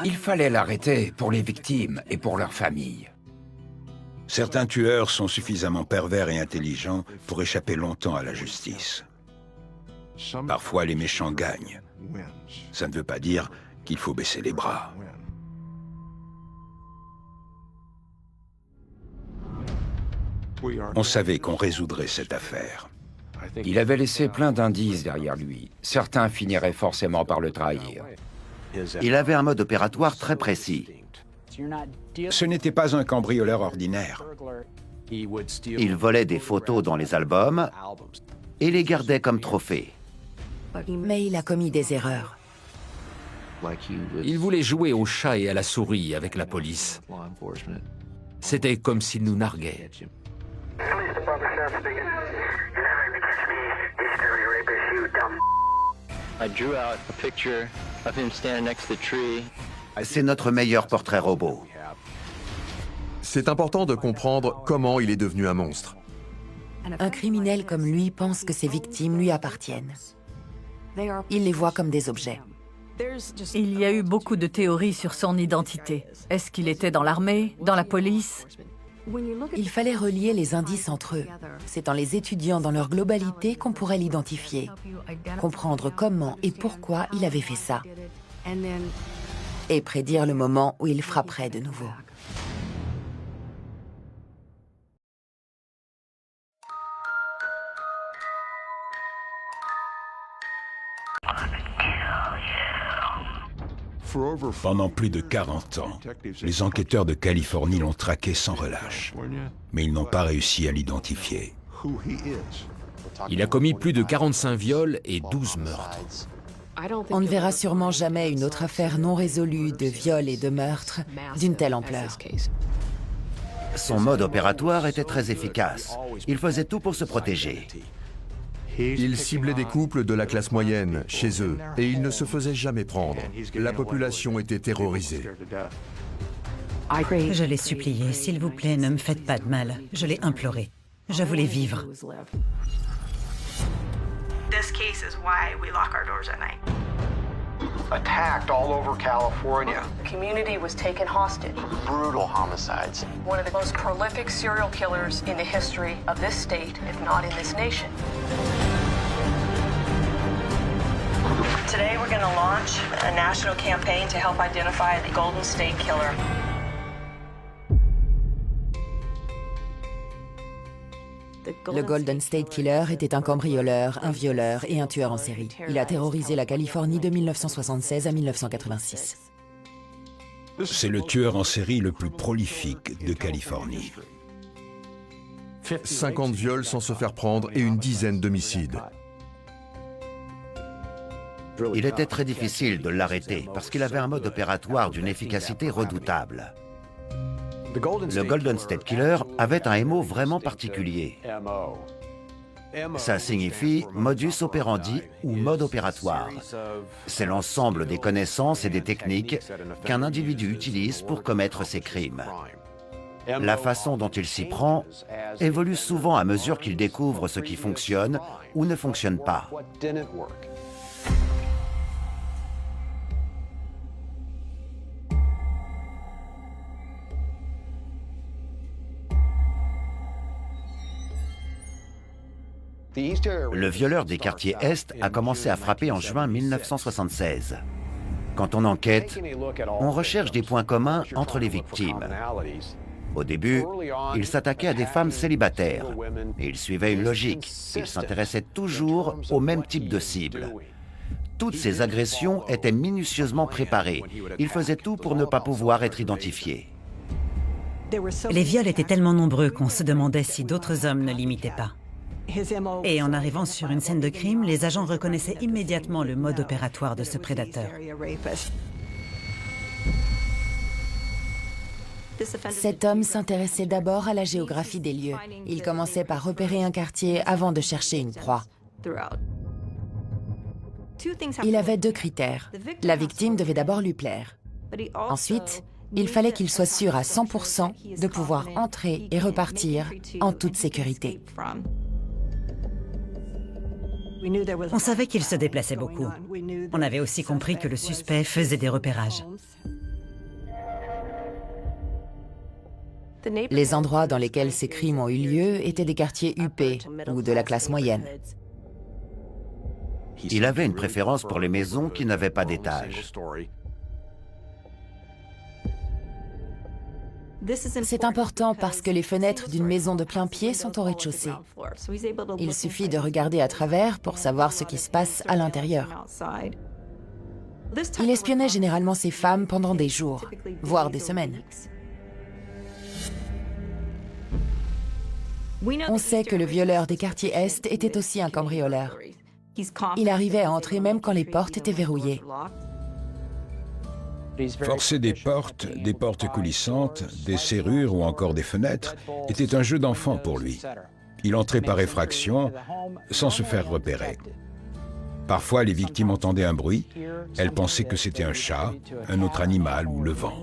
Il fallait l'arrêter pour les victimes et pour leurs familles. Certains tueurs sont suffisamment pervers et intelligents pour échapper longtemps à la justice. Parfois, les méchants gagnent. Ça ne veut pas dire qu'il faut baisser les bras. On savait qu'on résoudrait cette affaire. Il avait laissé plein d'indices derrière lui. Certains finiraient forcément par le trahir. Il avait un mode opératoire très précis. Ce n'était pas un cambrioleur ordinaire. Il volait des photos dans les albums et les gardait comme trophées. Mais il a commis des erreurs. Il voulait jouer au chat et à la souris avec la police. C'était comme s'il nous narguait. C'est notre meilleur portrait robot. C'est important de comprendre comment il est devenu un monstre. Un criminel comme lui pense que ses victimes lui appartiennent. Il les voit comme des objets. Il y a eu beaucoup de théories sur son identité. Est-ce qu'il était dans l'armée, dans la police? Il fallait relier les indices entre eux. C'est en les étudiant dans leur globalité qu'on pourrait l'identifier, comprendre comment et pourquoi il avait fait ça, et prédire le moment où il frapperait de nouveau. Pendant plus de 40 ans, les enquêteurs de Californie l'ont traqué sans relâche, mais ils n'ont pas réussi à l'identifier. Il a commis plus de 45 viols et 12 meurtres. On ne verra sûrement jamais une autre affaire non résolue de viol et de meurtre d'une telle ampleur. Son mode opératoire était très efficace. Il faisait tout pour se protéger. Il ciblait des couples de la classe moyenne chez eux et il ne se faisait jamais prendre. La population était terrorisée. Je l'ai supplié, s'il vous plaît, ne me faites pas de mal. Je l'ai imploré. Je voulais vivre. This case is why we lock our doors at night. Attacked all over California. The community was taken hostage. Brutal homicides. One of the most prolific serial killers in the history of this state, if not in this nation. Today we're going to launch a national campaign to help identify the Golden State Killer. Le Golden State Killer était un cambrioleur, un violeur et un tueur en série. Il a terrorisé la Californie de 1976 à 1986. C'est le tueur en série le plus prolifique de Californie. 50 viols sans se faire prendre et une dizaine d'homicides. Il était très difficile de l'arrêter parce qu'il avait un mode opératoire d'une efficacité redoutable. Le Golden State Killer avait un MO vraiment particulier. Ça signifie modus operandi ou mode opératoire. C'est l'ensemble des connaissances et des techniques qu'un individu utilise pour commettre ses crimes. La façon dont il s'y prend évolue souvent à mesure qu'il découvre ce qui fonctionne ou ne fonctionne pas. Le violeur des quartiers Est a commencé à frapper en juin 1976. Quand on enquête, on recherche des points communs entre les victimes. Au début, il s'attaquait à des femmes célibataires. Et il suivait une logique. Il s'intéressait toujours au même type de cible. Toutes ces agressions étaient minutieusement préparées. Il faisait tout pour ne pas pouvoir être identifié. Les viols étaient tellement nombreux qu'on se demandait si d'autres hommes ne l'imitaient pas. Et en arrivant sur une scène de crime, les agents reconnaissaient immédiatement le mode opératoire de ce prédateur. Cet homme s'intéressait d'abord à la géographie des lieux. Il commençait par repérer un quartier avant de chercher une proie. Il avait deux critères. La victime devait d'abord lui plaire. Ensuite, il fallait qu'il soit sûr à 100% de pouvoir entrer et repartir en toute sécurité. On savait qu'il se déplaçait beaucoup. On avait aussi compris que le suspect faisait des repérages. Les endroits dans lesquels ces crimes ont eu lieu étaient des quartiers huppés ou de la classe moyenne. Il avait une préférence pour les maisons qui n'avaient pas d'étage. C'est important parce que les fenêtres d'une maison de plain pied sont au rez-de-chaussée. Il suffit de regarder à travers pour savoir ce qui se passe à l'intérieur. Il espionnait généralement ces femmes pendant des jours, voire des semaines. On sait que le violeur des quartiers Est était aussi un cambrioleur. Il arrivait à entrer même quand les portes étaient verrouillées. Forcer des portes coulissantes, des serrures ou encore des fenêtres était un jeu d'enfant pour lui. Il entrait par effraction, sans se faire repérer. Parfois, les victimes entendaient un bruit, elles pensaient que c'était un chat, un autre animal ou le vent.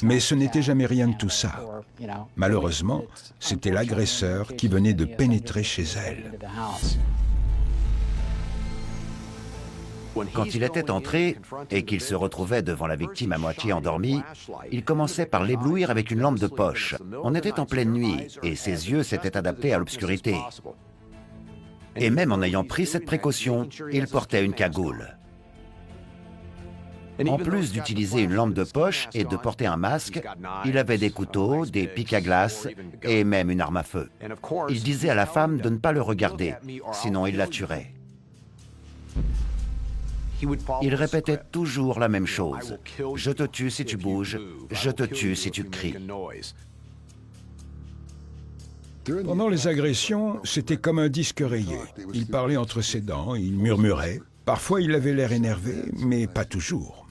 Mais ce n'était jamais rien de tout ça. Malheureusement, c'était l'agresseur qui venait de pénétrer chez elle. Quand il était entré et qu'il se retrouvait devant la victime à moitié endormie, il commençait par l'éblouir avec une lampe de poche. On était en pleine nuit et ses yeux s'étaient adaptés à l'obscurité. Et même en ayant pris cette précaution, il portait une cagoule. En plus d'utiliser une lampe de poche et de porter un masque, il avait des couteaux, des pics à glace et même une arme à feu. Il disait à la femme de ne pas le regarder, sinon il la tuerait. Il répétait toujours la même chose. Je te tue si tu bouges, je te tue si tu cries. Pendant les agressions, c'était comme un disque rayé. Il parlait entre ses dents, il murmurait. Parfois, il avait l'air énervé, mais pas toujours.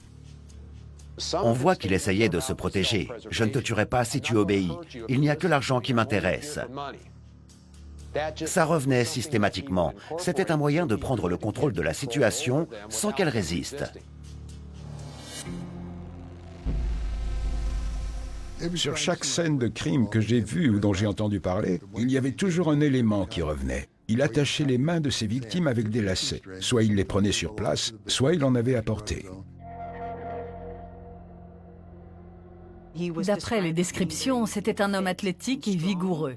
On voit qu'il essayait de se protéger. Je ne te tuerai pas si tu obéis. Il n'y a que l'argent qui m'intéresse. Ça revenait systématiquement. C'était un moyen de prendre le contrôle de la situation sans qu'elle résiste. Sur chaque scène de crime que j'ai vue ou dont j'ai entendu parler, il y avait toujours un élément qui revenait. Il attachait les mains de ses victimes avec des lacets. Soit il les prenait sur place, soit il en avait apporté. D'après les descriptions, c'était un homme athlétique et vigoureux.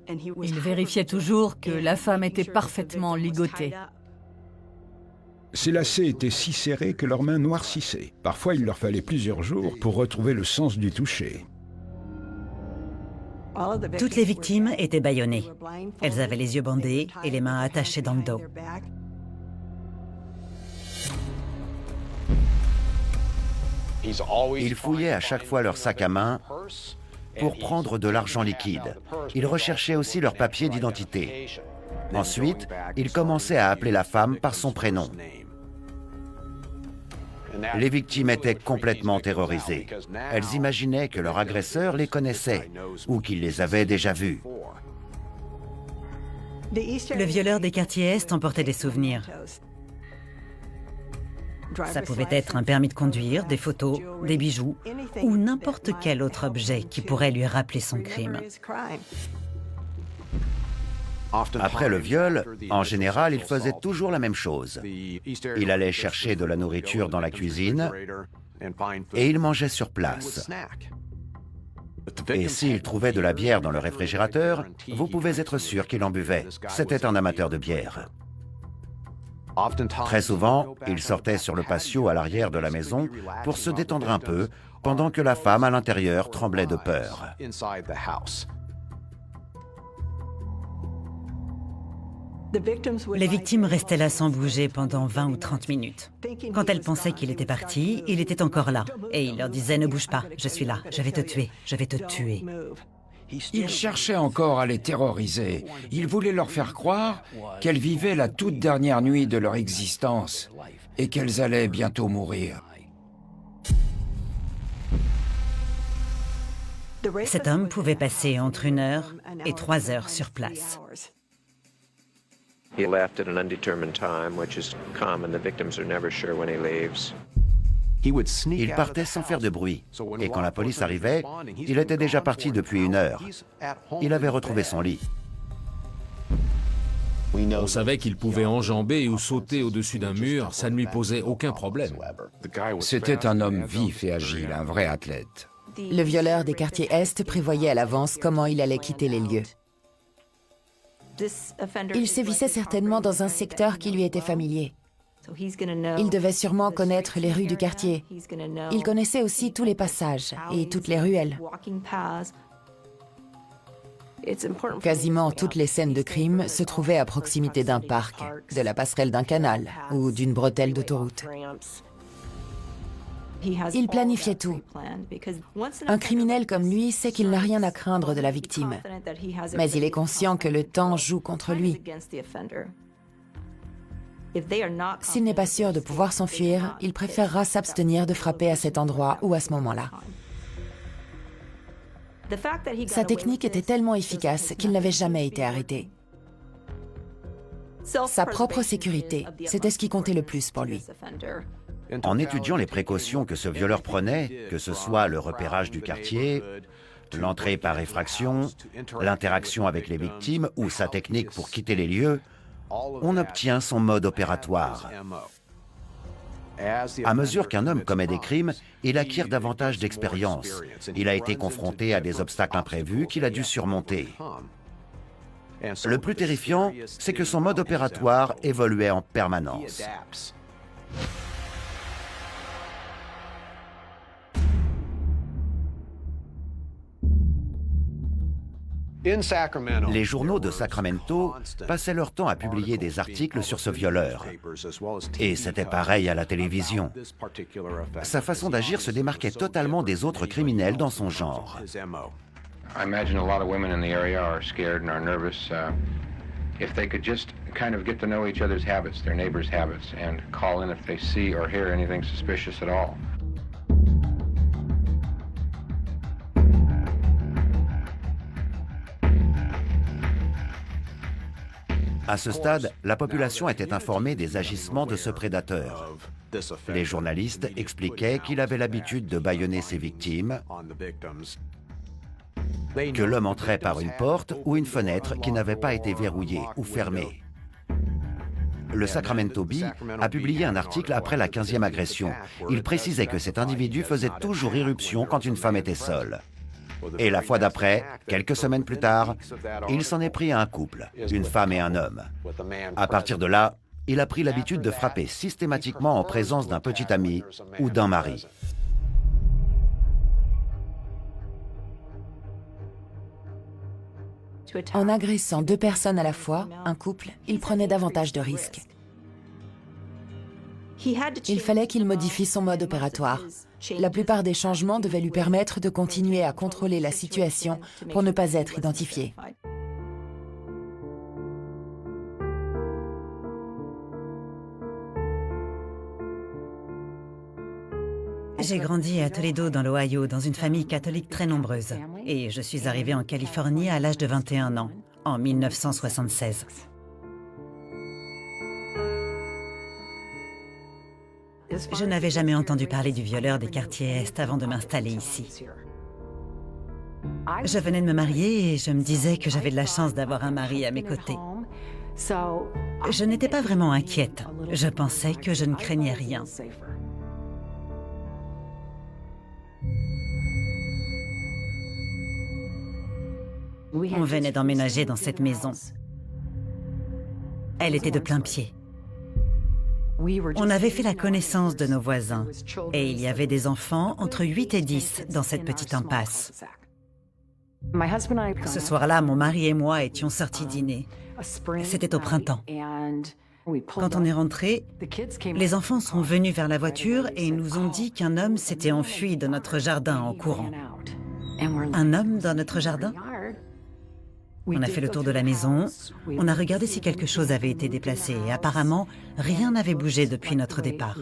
Il vérifiait toujours que la femme était parfaitement ligotée. Ces lacets étaient si serrés que leurs mains noircissaient. Parfois, il leur fallait plusieurs jours pour retrouver le sens du toucher. Toutes les victimes étaient bâillonnées. Elles avaient les yeux bandés et les mains attachées dans le dos. Il fouillait à chaque fois leur sac à main pour prendre de l'argent liquide. Il recherchait aussi leurs papiers d'identité. Ensuite, il commençait à appeler la femme par son prénom. Les victimes étaient complètement terrorisées. Elles imaginaient que leur agresseur les connaissait ou qu'il les avait déjà vues. Le violeur des quartiers Est emportait des souvenirs. Ça pouvait être un permis de conduire, des photos, des bijoux ou n'importe quel autre objet qui pourrait lui rappeler son crime. Après le viol, en général, il faisait toujours la même chose. Il allait chercher de la nourriture dans la cuisine et il mangeait sur place. Et s'il trouvait de la bière dans le réfrigérateur, vous pouvez être sûr qu'il en buvait. C'était un amateur de bière. Très souvent, il sortait sur le patio à l'arrière de la maison pour se détendre un peu, pendant que la femme à l'intérieur tremblait de peur. Les victimes restaient là sans bouger pendant 20 ou 30 minutes. Quand elles pensaient qu'il était parti, il était encore là. Et il leur disait « Ne bouge pas, je suis là, je vais te tuer, je vais te tuer ». Il cherchait encore à les terroriser. Il voulait leur faire croire qu'elles vivaient la toute dernière nuit de leur existence et qu'elles allaient bientôt mourir. Cet homme pouvait passer entre 1 heure et 3 heures sur place. He left at an undetermined time, which is common. The victims are never sure when he leaves. Il partait sans faire de bruit. Et quand la police arrivait, il était déjà parti depuis 1 heure. Il avait retrouvé son lit. On savait qu'il pouvait enjamber ou sauter au-dessus d'un mur, ça ne lui posait aucun problème. C'était un homme vif et agile, un vrai athlète. Le violeur des quartiers Est prévoyait à l'avance comment il allait quitter les lieux. Il sévissait certainement dans un secteur qui lui était familier. Il devait sûrement connaître les rues du quartier. Il connaissait aussi tous les passages et toutes les ruelles. Quasiment toutes les scènes de crime se trouvaient à proximité d'un parc, de la passerelle d'un canal ou d'une bretelle d'autoroute. Il planifiait tout. Un criminel comme lui sait qu'il n'a rien à craindre de la victime, mais il est conscient que le temps joue contre lui. S'il n'est pas sûr de pouvoir s'enfuir, il préférera s'abstenir de frapper à cet endroit ou à ce moment-là. Sa technique était tellement efficace qu'il n'avait jamais été arrêté. Sa propre sécurité, c'était ce qui comptait le plus pour lui. En étudiant les précautions que ce violeur prenait, que ce soit le repérage du quartier, l'entrée par effraction, l'interaction avec les victimes ou sa technique pour quitter les lieux, on obtient son mode opératoire. À mesure qu'un homme commet des crimes, il acquiert davantage d'expérience. Il a été confronté à des obstacles imprévus qu'il a dû surmonter. Le plus terrifiant, c'est que son mode opératoire évoluait en permanence. Les journaux de Sacramento passaient leur temps à publier des articles sur ce violeur. Et c'était pareil à la télévision. Sa façon d'agir se démarquait totalement des autres criminels dans son genre. I imagine a lot of women in the area are scared and are nervous. If they could just kind of get to know each other's habits, their neighbors' habits, and call in if they see or hear anything suspicious at all. À ce stade, la population était informée des agissements de ce prédateur. Les journalistes expliquaient qu'il avait l'habitude de bâillonner ses victimes, que l'homme entrait par une porte ou une fenêtre qui n'avait pas été verrouillée ou fermée. Le Sacramento Bee a publié un article après la 15e agression. Il précisait que cet individu faisait toujours irruption quand une femme était seule. Et la fois d'après, quelques semaines plus tard, il s'en est pris à un couple, une femme et un homme. À partir de là, il a pris l'habitude de frapper systématiquement en présence d'un petit ami ou d'un mari. En agressant 2 personnes à la fois, un couple, il prenait davantage de risques. Il fallait qu'il modifie son mode opératoire. La plupart des changements devaient lui permettre de continuer à contrôler la situation pour ne pas être identifié. J'ai grandi à Toledo, dans l'Ohio, dans une famille catholique très nombreuse. Et je suis arrivée en Californie à l'âge de 21 ans, en 1976. Je n'avais jamais entendu parler du violeur des quartiers Est avant de m'installer ici. Je venais de me marier et je me disais que j'avais de la chance d'avoir un mari à mes côtés. Je n'étais pas vraiment inquiète. Je pensais que je ne craignais rien. On venait d'emménager dans cette maison. Elle était de plein-pied. On avait fait la connaissance de nos voisins et il y avait des enfants entre 8 et 10 dans cette petite impasse. Ce soir-là, mon mari et moi étions sortis dîner. C'était au printemps. Quand on est rentré, les enfants sont venus vers la voiture et nous ont dit qu'un homme s'était enfui de notre jardin en courant. Un homme dans notre jardin ? On a fait le tour de la maison, on a regardé si quelque chose avait été déplacé et apparemment, rien n'avait bougé depuis notre départ.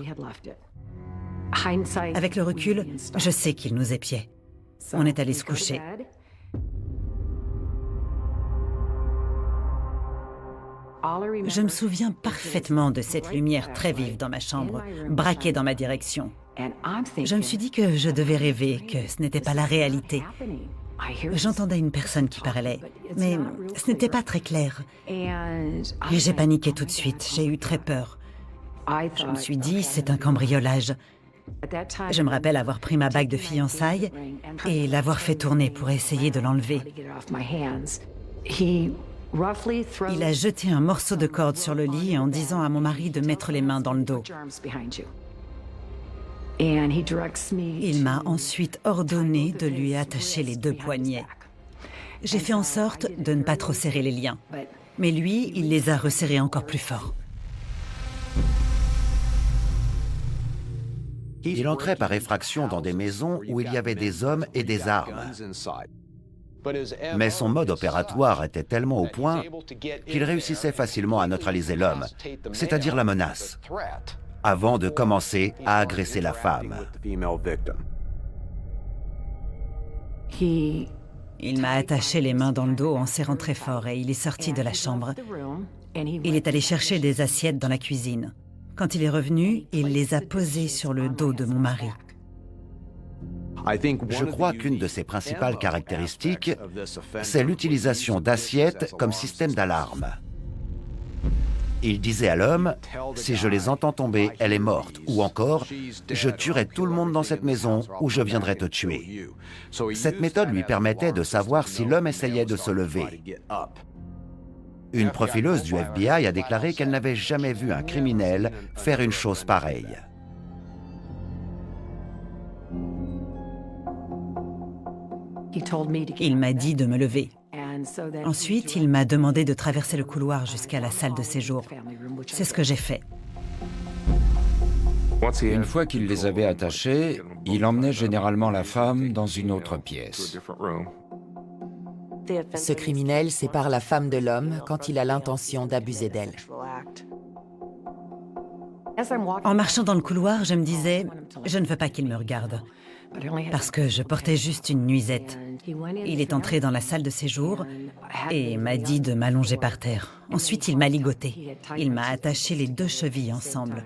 Avec le recul, je sais qu'il nous épiait. On est allé se coucher. Je me souviens parfaitement de cette lumière très vive dans ma chambre, braquée dans ma direction. Je me suis dit que je devais rêver, que ce n'était pas la réalité. J'entendais une personne qui parlait, mais ce n'était pas très clair. Et j'ai paniqué tout de suite, j'ai eu très peur. Je me suis dit, c'est un cambriolage. Je me rappelle avoir pris ma bague de fiançailles et l'avoir fait tourner pour essayer de l'enlever. Il a jeté un morceau de corde sur le lit en disant à mon mari de mettre les mains dans le dos. Il m'a ensuite ordonné de lui attacher les 2 poignets. J'ai fait en sorte de ne pas trop serrer les liens, mais lui, il les a resserrés encore plus fort. Il entrait par effraction dans des maisons où il y avait des hommes et des armes. Mais son mode opératoire était tellement au point qu'il réussissait facilement à neutraliser l'homme, c'est-à-dire la menace, avant de commencer à agresser la femme. Il m'a attaché les mains dans le dos en serrant très fort et il est sorti de la chambre. Il est allé chercher des assiettes dans la cuisine. Quand il est revenu, il les a posées sur le dos de mon mari. Je crois qu'une de ses principales caractéristiques, c'est l'utilisation d'assiettes comme système d'alarme. Il disait à l'homme, « Si je les entends tomber, elle est morte. » Ou encore, « Je tuerai tout le monde dans cette maison ou je viendrai te tuer. » Cette méthode lui permettait de savoir si l'homme essayait de se lever. Une profileuse du FBI a déclaré qu'elle n'avait jamais vu un criminel faire une chose pareille. Il m'a dit de me lever. Ensuite, il m'a demandé de traverser le couloir jusqu'à la salle de séjour. C'est ce que j'ai fait. Une fois qu'il les avait attachés, il emmenait généralement la femme dans une autre pièce. Ce criminel sépare la femme de l'homme quand il a l'intention d'abuser d'elle. En marchant dans le couloir, je me disais, je ne veux pas qu'il me regarde, parce que je portais juste une nuisette. Il est entré dans la salle de séjour et m'a dit de m'allonger par terre. Ensuite, il m'a ligoté. Il m'a attaché les 2 chevilles ensemble.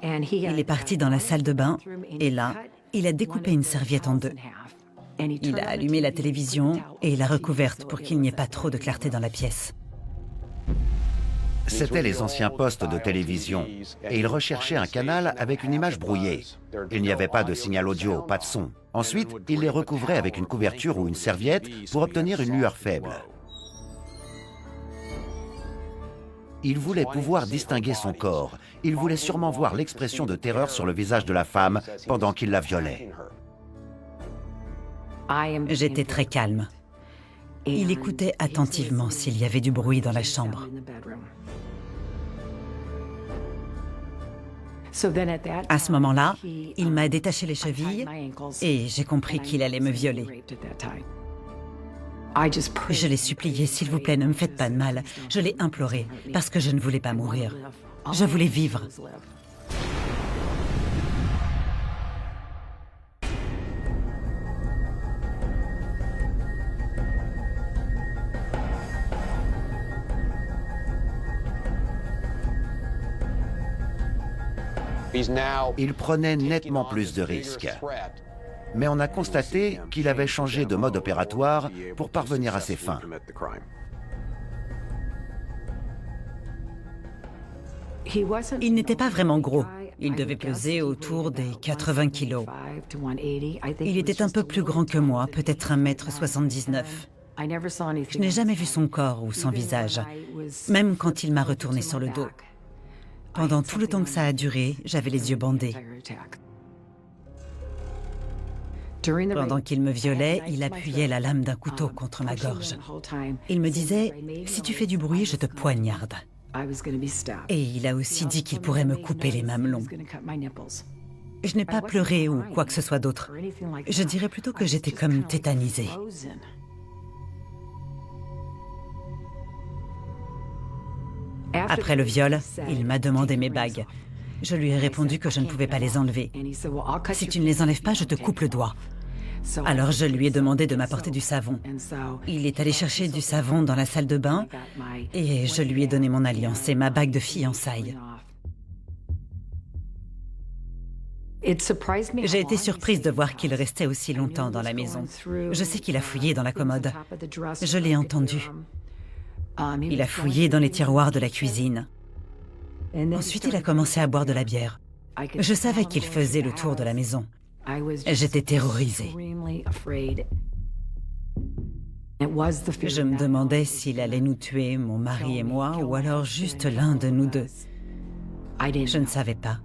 Il est parti dans la salle de bain et là, il a découpé une serviette en 2. Il a allumé la télévision et l'a recouverte pour qu'il n'y ait pas trop de clarté dans la pièce. C'étaient les anciens postes de télévision et il recherchait un canal avec une image brouillée. Il n'y avait pas de signal audio, pas de son. Ensuite, il les recouvrait avec une couverture ou une serviette pour obtenir une lueur faible. Il voulait pouvoir distinguer son corps. Il voulait sûrement voir l'expression de terreur sur le visage de la femme pendant qu'il la violait. J'étais très calme. Il écoutait attentivement s'il y avait du bruit dans la chambre. À ce moment-là, il m'a détaché les chevilles et j'ai compris qu'il allait me violer. Je l'ai supplié, s'il vous plaît, ne me faites pas de mal. Je l'ai imploré, parce que je ne voulais pas mourir. Je voulais vivre. Il prenait nettement plus de risques. Mais on a constaté qu'il avait changé de mode opératoire pour parvenir à ses fins. Il n'était pas vraiment gros. Il devait peser autour des 80 kilos. Il était un peu plus grand que moi, peut-être 1,79 m. Je n'ai jamais vu son corps ou son visage, même quand il m'a retourné sur le dos. Pendant tout le temps que ça a duré, j'avais les yeux bandés. Pendant qu'il me violait, il appuyait la lame d'un couteau contre ma gorge. Il me disait, « Si tu fais du bruit, je te poignarde. » Et il a aussi dit qu'il pourrait me couper les mamelons. Je n'ai pas pleuré ou quoi que ce soit d'autre. Je dirais plutôt que j'étais comme tétanisée. Après le viol, il m'a demandé mes bagues. Je lui ai répondu que je ne pouvais pas les enlever. « Si tu ne les enlèves pas, je te coupe le doigt. » Alors je lui ai demandé de m'apporter du savon. Il est allé chercher du savon dans la salle de bain et je lui ai donné mon alliance et ma bague de fiançailles. J'ai été surprise de voir qu'il restait aussi longtemps dans la maison. Je sais qu'il a fouillé dans la commode. Je l'ai entendu. Il a fouillé dans les tiroirs de la cuisine. Ensuite, il a commencé à boire de la bière. Je savais qu'il faisait le tour de la maison. J'étais terrorisée. Je me demandais s'il allait nous tuer, mon mari et moi, ou alors juste l'un de nous deux. Je ne savais pas.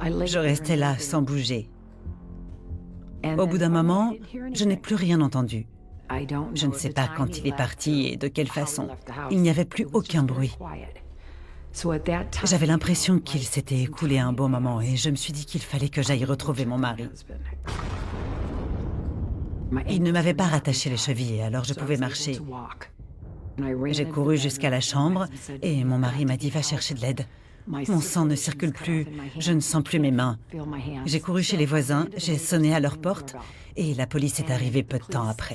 Je restais là, sans bouger. Au bout d'un moment, je n'ai plus rien entendu. Je ne sais pas quand il est parti et de quelle façon. Il n'y avait plus aucun bruit. J'avais l'impression qu'il s'était écoulé un bon moment et je me suis dit qu'il fallait que j'aille retrouver mon mari. Il ne m'avait pas rattaché les chevilles, alors je pouvais marcher. J'ai couru jusqu'à la chambre et mon mari m'a dit « Va chercher de l'aide ». Mon sang ne circule plus, je ne sens plus mes mains. J'ai couru chez les voisins, j'ai sonné à leur porte et la police est arrivée peu de temps après.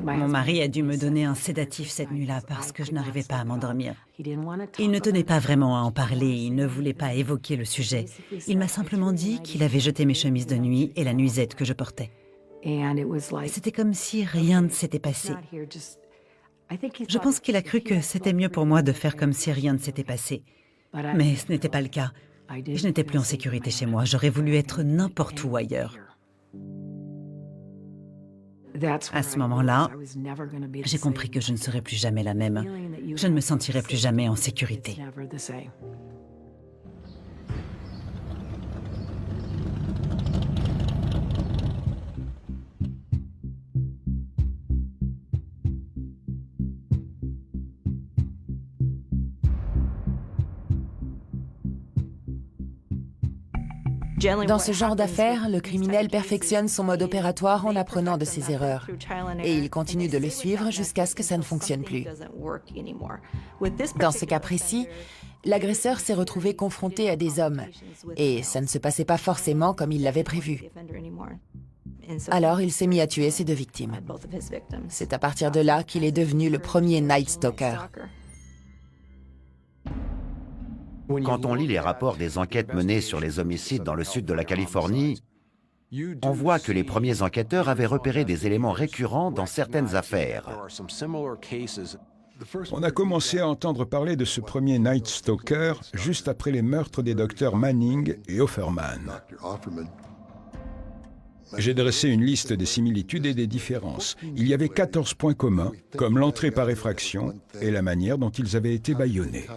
Mon mari a dû me donner un sédatif cette nuit-là parce que je n'arrivais pas à m'endormir. Il ne tenait pas vraiment à en parler, il ne voulait pas évoquer le sujet. Il m'a simplement dit qu'il avait jeté mes chemises de nuit et la nuisette que je portais. C'était comme si rien ne s'était passé. Je pense qu'il a cru que c'était mieux pour moi de faire comme si rien ne s'était passé. Mais ce n'était pas le cas. Je n'étais plus en sécurité chez moi. J'aurais voulu être n'importe où ailleurs. À ce moment-là, j'ai compris que je ne serais plus jamais la même. Je ne me sentirais plus jamais en sécurité. Dans ce genre d'affaires, le criminel perfectionne son mode opératoire en apprenant de ses erreurs. Et il continue de le suivre jusqu'à ce que ça ne fonctionne plus. Dans ce cas précis, l'agresseur s'est retrouvé confronté à des hommes. Et ça ne se passait pas forcément comme il l'avait prévu. Alors il s'est mis à tuer ses deux victimes. C'est à partir de là qu'il est devenu le premier Night Stalker. Quand on lit les rapports des enquêtes menées sur les homicides dans le sud de la Californie, on voit que les premiers enquêteurs avaient repéré des éléments récurrents dans certaines affaires. On a commencé à entendre parler de ce premier Night Stalker juste après les meurtres des docteurs Manning et Offerman. J'ai dressé une liste des similitudes et des différences. Il y avait 14 points communs, comme l'entrée par effraction et la manière dont ils avaient été bâillonnés.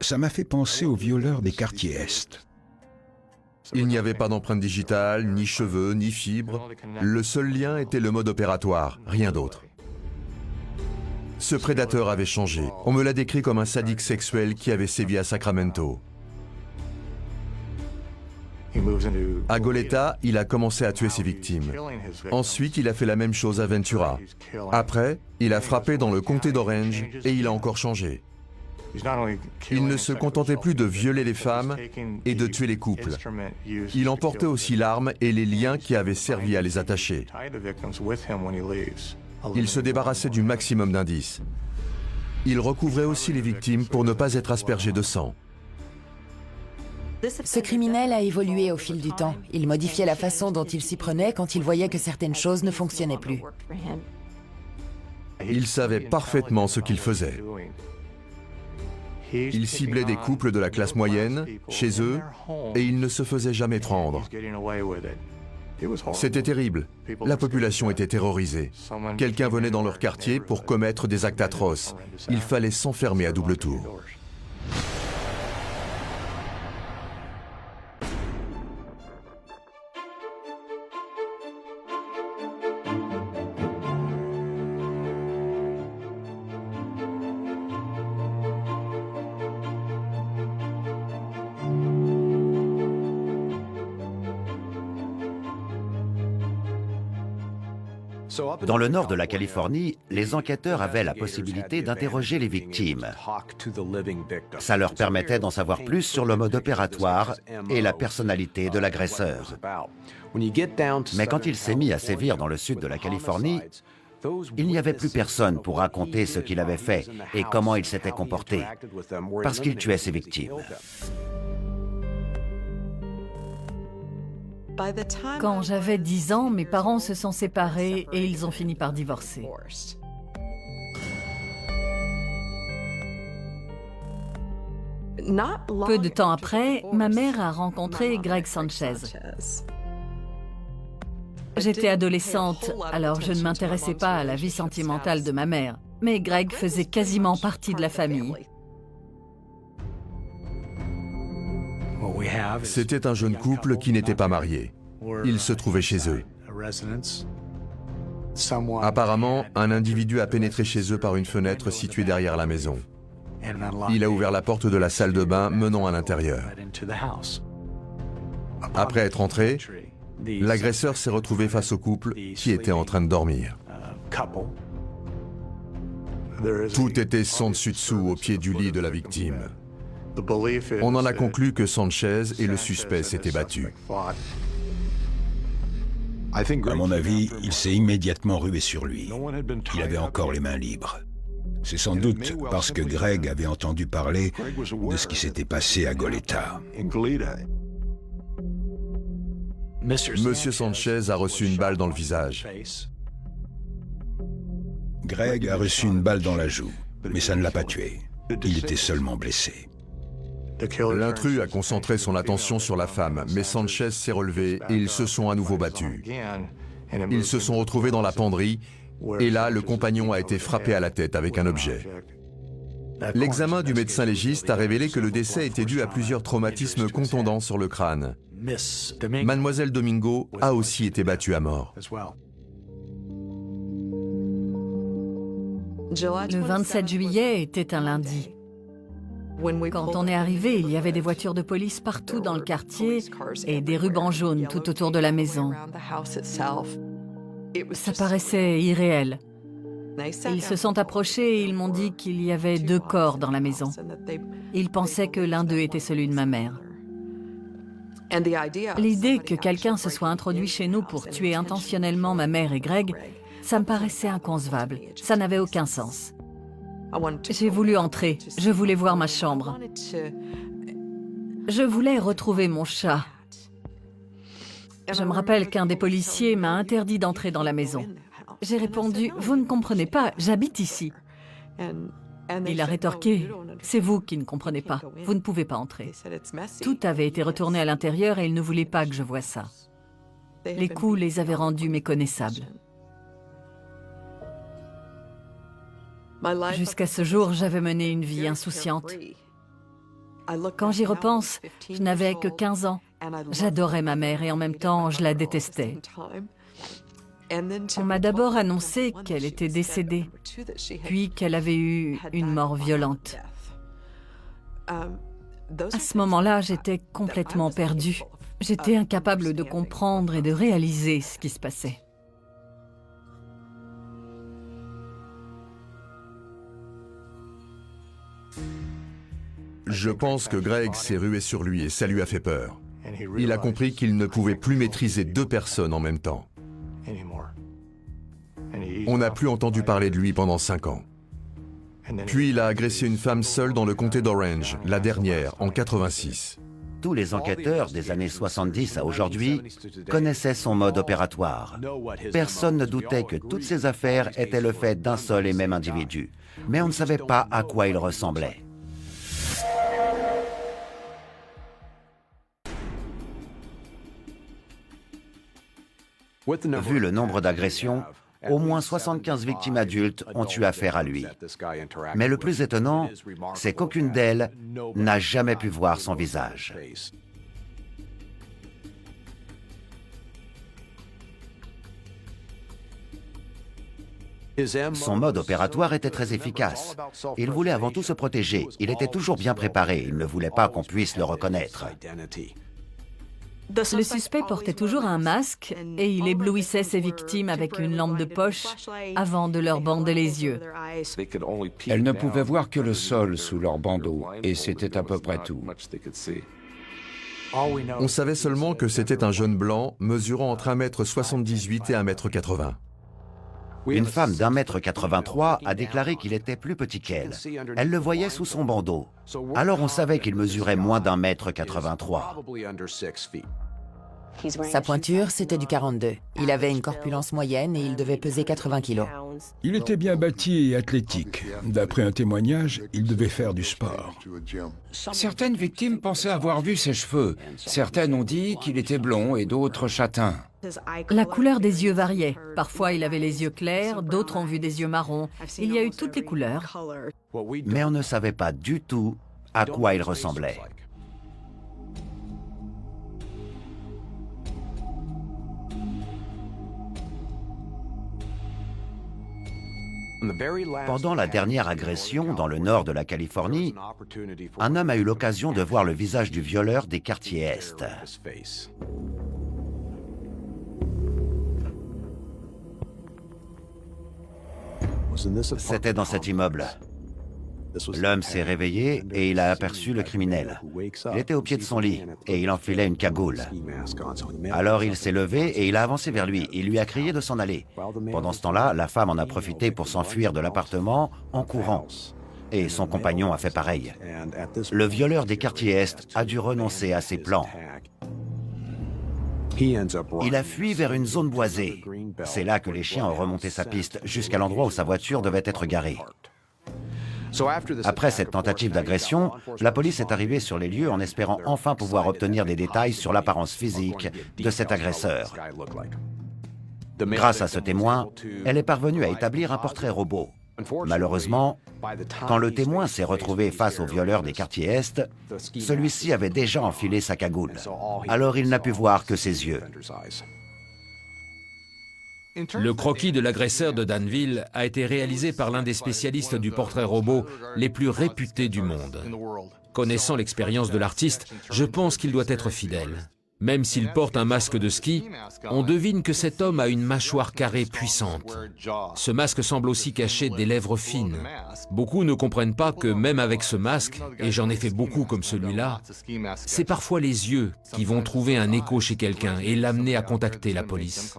Ça m'a fait penser aux violeurs des quartiers Est. Il n'y avait pas d'empreinte digitale, ni cheveux, ni fibres. Le seul lien était le mode opératoire, rien d'autre. Ce prédateur avait changé. On me l'a décrit comme un sadique sexuel qui avait sévi à Sacramento. À Goleta, il a commencé à tuer ses victimes. Ensuite, il a fait la même chose à Ventura. Après, il a frappé dans le comté d'Orange et il a encore changé. Il ne se contentait plus de violer les femmes et de tuer les couples. Il emportait aussi l'arme et les liens qui avaient servi à les attacher. Il se débarrassait du maximum d'indices. Il recouvrait aussi les victimes pour ne pas être aspergé de sang. Ce criminel a évolué au fil du temps. Il modifiait la façon dont il s'y prenait quand il voyait que certaines choses ne fonctionnaient plus. Il savait parfaitement ce qu'il faisait. Il ciblait des couples de la classe moyenne, chez eux, et il ne se faisait jamais prendre. C'était terrible. La population était terrorisée. Quelqu'un venait dans leur quartier pour commettre des actes atroces. Il fallait s'enfermer à double tour. Dans le nord de la Californie, les enquêteurs avaient la possibilité d'interroger les victimes. Ça leur permettait d'en savoir plus sur le mode opératoire et la personnalité de l'agresseur. Mais quand il s'est mis à sévir dans le sud de la Californie, il n'y avait plus personne pour raconter ce qu'il avait fait et comment il s'était comporté, parce qu'il tuait ses victimes. Quand j'avais 10 ans, mes parents se sont séparés et ils ont fini par divorcer. Peu de temps après, ma mère a rencontré Greg Sanchez. J'étais adolescente, alors je ne m'intéressais pas à la vie sentimentale de ma mère. Mais Greg faisait quasiment partie de la famille. C'était un jeune couple qui n'était pas marié. Ils se trouvaient chez eux. Apparemment, un individu a pénétré chez eux par une fenêtre située derrière la maison. Il a ouvert la porte de la salle de bain menant à l'intérieur. Après être entré, l'agresseur s'est retrouvé face au couple qui était en train de dormir. Tout était sans dessus-dessous au pied du lit de la victime. On en a conclu que Sanchez et le suspect s'étaient battus. À mon avis, il s'est immédiatement rué sur lui. Il avait encore les mains libres. C'est sans doute parce que Greg avait entendu parler de ce qui s'était passé à Goleta. Monsieur Sanchez a reçu une balle dans le visage. Greg a reçu une balle dans la joue, mais ça ne l'a pas tué. Il était seulement blessé. L'intrus a concentré son attention sur la femme, mais Sanchez s'est relevé et ils se sont à nouveau battus. Ils se sont retrouvés dans la penderie et là, le compagnon a été frappé à la tête avec un objet. L'examen du médecin légiste a révélé que le décès était dû à plusieurs traumatismes contondants sur le crâne. Mademoiselle Domingo a aussi été battue à mort. Le 27 juillet était un lundi. Quand on est arrivé, il y avait des voitures de police partout dans le quartier et des rubans jaunes tout autour de la maison. Ça paraissait irréel. Ils se sont approchés et ils m'ont dit qu'il y avait 2 corps dans la maison. Ils pensaient que l'un d'eux était celui de ma mère. L'idée que quelqu'un se soit introduit chez nous pour tuer intentionnellement ma mère et Greg, ça me paraissait inconcevable. Ça n'avait aucun sens. J'ai voulu entrer. Je voulais voir ma chambre. Je voulais retrouver mon chat. Je me rappelle qu'un des policiers m'a interdit d'entrer dans la maison. J'ai répondu, « Vous ne comprenez pas, j'habite ici. » Il a rétorqué, « C'est vous qui ne comprenez pas, vous ne pouvez pas entrer. » Tout avait été retourné à l'intérieur et il ne voulait pas que je voie ça. Les coups les avaient rendus méconnaissables. Jusqu'à ce jour, j'avais mené une vie insouciante. Quand j'y repense, je n'avais que 15 ans. J'adorais ma mère et en même temps, je la détestais. On m'a d'abord annoncé qu'elle était décédée, puis qu'elle avait eu une mort violente. À ce moment-là, j'étais complètement perdue. J'étais incapable de comprendre et de réaliser ce qui se passait. Je pense que Greg s'est rué sur lui et ça lui a fait peur. Il a compris qu'il ne pouvait plus maîtriser 2 personnes en même temps. On n'a plus entendu parler de lui pendant 5 ans. Puis il a agressé une femme seule dans le comté d'Orange, la dernière, en 86. Tous les enquêteurs des années 70 à aujourd'hui connaissaient son mode opératoire. Personne ne doutait que toutes ces affaires étaient le fait d'un seul et même individu. Mais on ne savait pas à quoi il ressemblait. Vu le nombre d'agressions, au moins 75 victimes adultes ont eu affaire à lui. Mais le plus étonnant, c'est qu'aucune d'elles n'a jamais pu voir son visage. Son mode opératoire était très efficace. Il voulait avant tout se protéger. Il était toujours bien préparé. Il ne voulait pas qu'on puisse le reconnaître. Le suspect portait toujours un masque et il éblouissait ses victimes avec une lampe de poche avant de leur bander les yeux. Elles ne pouvaient voir que le sol sous leur bandeau, et c'était à peu près tout. On savait seulement que c'était un jeune blanc mesurant entre 1,78 m et 1,80 m. Une femme d'1,83 m a déclaré qu'il était plus petit qu'elle. Elle le voyait sous son bandeau. Alors on savait qu'il mesurait moins d'1,83 m. Sa pointure, c'était du 42. Il avait une corpulence moyenne et il devait peser 80 kilos. Il était bien bâti et athlétique. D'après un témoignage, il devait faire du sport. Certaines victimes pensaient avoir vu ses cheveux. Certaines ont dit qu'il était blond et d'autres châtains. La couleur des yeux variait. Parfois, il avait les yeux clairs, d'autres ont vu des yeux marrons. Il y a eu toutes les couleurs. Mais on ne savait pas du tout à quoi il ressemblait. Pendant la dernière agression dans le nord de la Californie, un homme a eu l'occasion de voir le visage du violeur des quartiers Est. C'était dans cet immeuble. L'homme s'est réveillé et il a aperçu le criminel. Il était au pied de son lit et il enfilait une cagoule. Alors il s'est levé et il a avancé vers lui. Il lui a crié de s'en aller. Pendant ce temps-là, la femme en a profité pour s'enfuir de l'appartement en courant. Et son compagnon a fait pareil. Le violeur des quartiers Est a dû renoncer à ses plans. Il a fui vers une zone boisée. C'est là que les chiens ont remonté sa piste jusqu'à l'endroit où sa voiture devait être garée. Après cette tentative d'agression, la police est arrivée sur les lieux en espérant enfin pouvoir obtenir des détails sur l'apparence physique de cet agresseur. Grâce à ce témoin, elle est parvenue à établir un portrait robot. Malheureusement, quand le témoin s'est retrouvé face au violeur des quartiers Est, celui-ci avait déjà enfilé sa cagoule. Alors il n'a pu voir que ses yeux. Le croquis de l'agresseur de Danville a été réalisé par l'un des spécialistes du portrait robot les plus réputés du monde. Connaissant l'expérience de l'artiste, je pense qu'il doit être fidèle. Même s'il porte un masque de ski, on devine que cet homme a une mâchoire carrée puissante. Ce masque semble aussi cacher des lèvres fines. Beaucoup ne comprennent pas que même avec ce masque, et j'en ai fait beaucoup comme celui-là, c'est parfois les yeux qui vont trouver un écho chez quelqu'un et l'amener à contacter la police.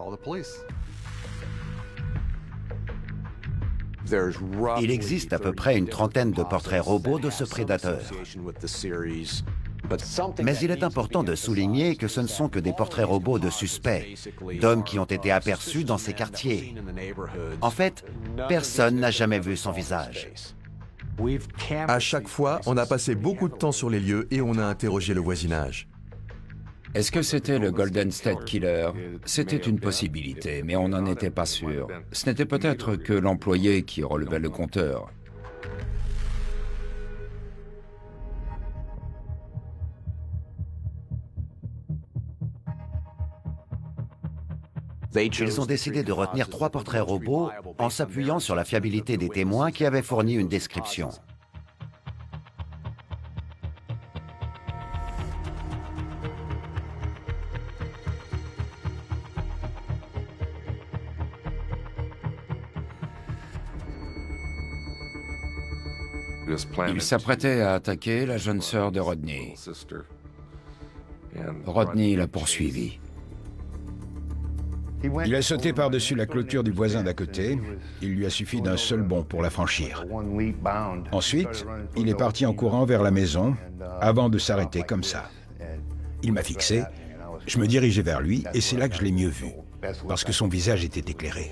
Il existe à peu près une trentaine de portraits robots de ce prédateur. Mais il est important de souligner que ce ne sont que des portraits robots de suspects, d'hommes qui ont été aperçus dans ces quartiers. En fait, personne n'a jamais vu son visage. À chaque fois, on a passé beaucoup de temps sur les lieux et on a interrogé le voisinage. Est-ce que c'était le Golden State Killer? C'était une possibilité, mais on n'en était pas sûr. Ce n'était peut-être que l'employé qui relevait le compteur. Ils ont décidé de retenir 3 portraits robots en s'appuyant sur la fiabilité des témoins qui avaient fourni une description. Il s'apprêtait à attaquer la jeune sœur de Rodney. Rodney l'a poursuivi. Il a sauté par-dessus la clôture du voisin d'à côté. Il lui a suffi d'un seul bond pour la franchir. Ensuite, il est parti en courant vers la maison avant de s'arrêter comme ça. Il m'a fixé, je me dirigeais vers lui et c'est là que je l'ai mieux vu, parce que son visage était éclairé.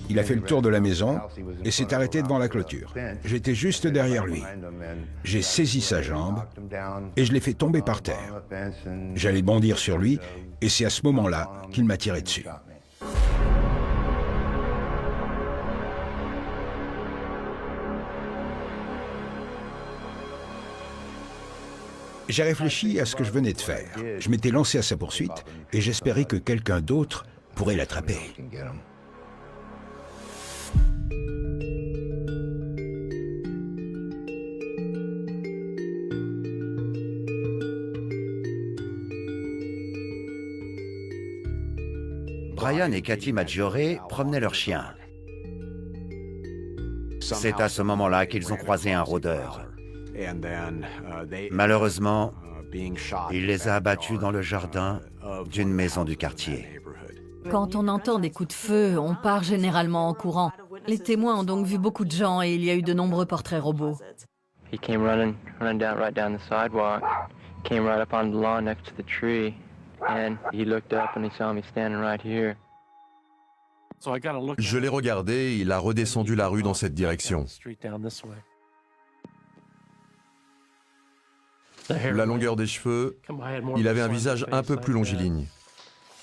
Il a fait le tour de la maison et s'est arrêté devant la clôture. J'étais juste derrière lui. J'ai saisi sa jambe et je l'ai fait tomber par terre. J'allais bondir sur lui et c'est à ce moment-là qu'il m'a tiré dessus. J'ai réfléchi à ce que je venais de faire. Je m'étais lancé à sa poursuite et j'espérais que quelqu'un d'autre pourrait l'attraper. Brian et Cathy Maggiore promenaient leur chien. C'est à ce moment-là qu'ils ont croisé un rôdeur. Malheureusement, il les a abattus dans le jardin d'une maison du quartier. Quand on entend des coups de feu, on part généralement en courant. Les témoins ont donc vu beaucoup de gens et il y a eu de nombreux portraits robots. He came running down right down the sidewalk, came right up on the lawn next to the tree, and he looked up and he saw me standing right here. Je l'ai regardé, il a redescendu la rue dans cette direction. La longueur des cheveux, il avait un visage un peu plus longiligne.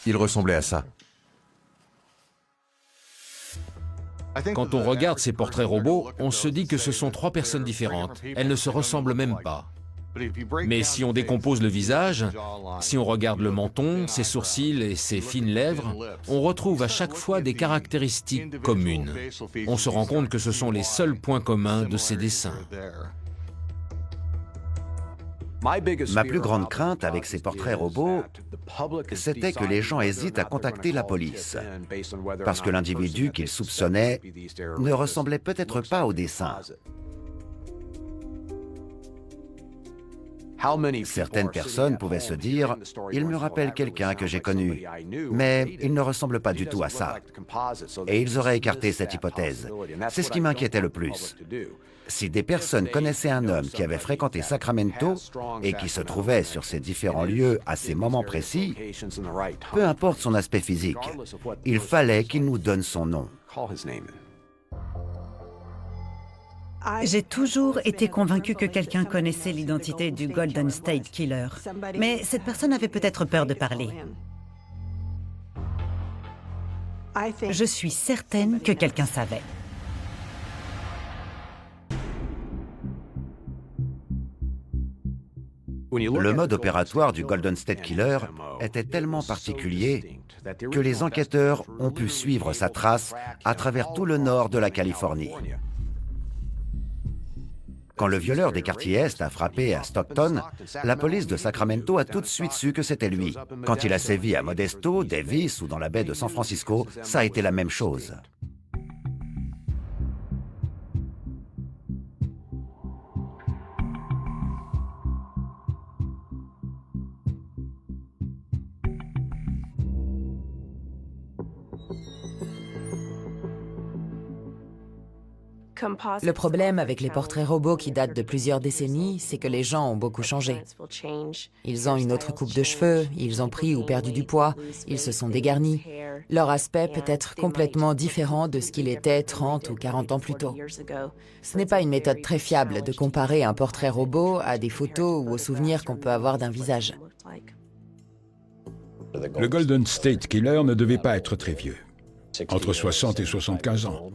Il ressemblait à ça. Quand on regarde ces portraits robots, on se dit que ce sont 3 personnes différentes. Elles ne se ressemblent même pas. Mais si on décompose le visage, si on regarde le menton, ses sourcils et ses fines lèvres, on retrouve à chaque fois des caractéristiques communes. On se rend compte que ce sont les seuls points communs de ces dessins. Ma plus grande crainte avec ces portraits robots, c'était que les gens hésitent à contacter la police, parce que l'individu qu'ils soupçonnaient ne ressemblait peut-être pas au dessin. Certaines personnes pouvaient se dire « Il me rappelle quelqu'un que j'ai connu, mais il ne ressemble pas du tout à ça. » Et ils auraient écarté cette hypothèse. C'est ce qui m'inquiétait le plus. Si des personnes connaissaient un homme qui avait fréquenté Sacramento et qui se trouvait sur ces différents lieux à ces moments précis, peu importe son aspect physique, il fallait qu'il nous donne son nom. J'ai toujours été convaincue que quelqu'un connaissait l'identité du Golden State Killer. Mais cette personne avait peut-être peur de parler. Je suis certaine que quelqu'un savait. Le mode opératoire du Golden State Killer était tellement particulier que les enquêteurs ont pu suivre sa trace à travers tout le nord de la Californie. Quand le violeur des quartiers Est a frappé à Stockton, la police de Sacramento a tout de suite su que c'était lui. Quand il a sévi à Modesto, Davis ou dans la baie de San Francisco, ça a été la même chose. Le problème avec les portraits robots qui datent de plusieurs décennies, c'est que les gens ont beaucoup changé. Ils ont une autre coupe de cheveux, ils ont pris ou perdu du poids, ils se sont dégarnis. Leur aspect peut être complètement différent de ce qu'il était 30 ou 40 ans plus tôt. Ce n'est pas une méthode très fiable de comparer un portrait robot à des photos ou aux souvenirs qu'on peut avoir d'un visage. Le Golden State Killer ne devait pas être très vieux, entre 60 et 75 ans.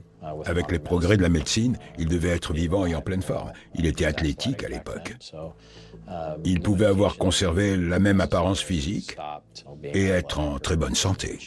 Avec les progrès de la médecine, il devait être vivant et en pleine forme. Il était athlétique à l'époque. Il pouvait avoir conservé la même apparence physique et être en très bonne santé.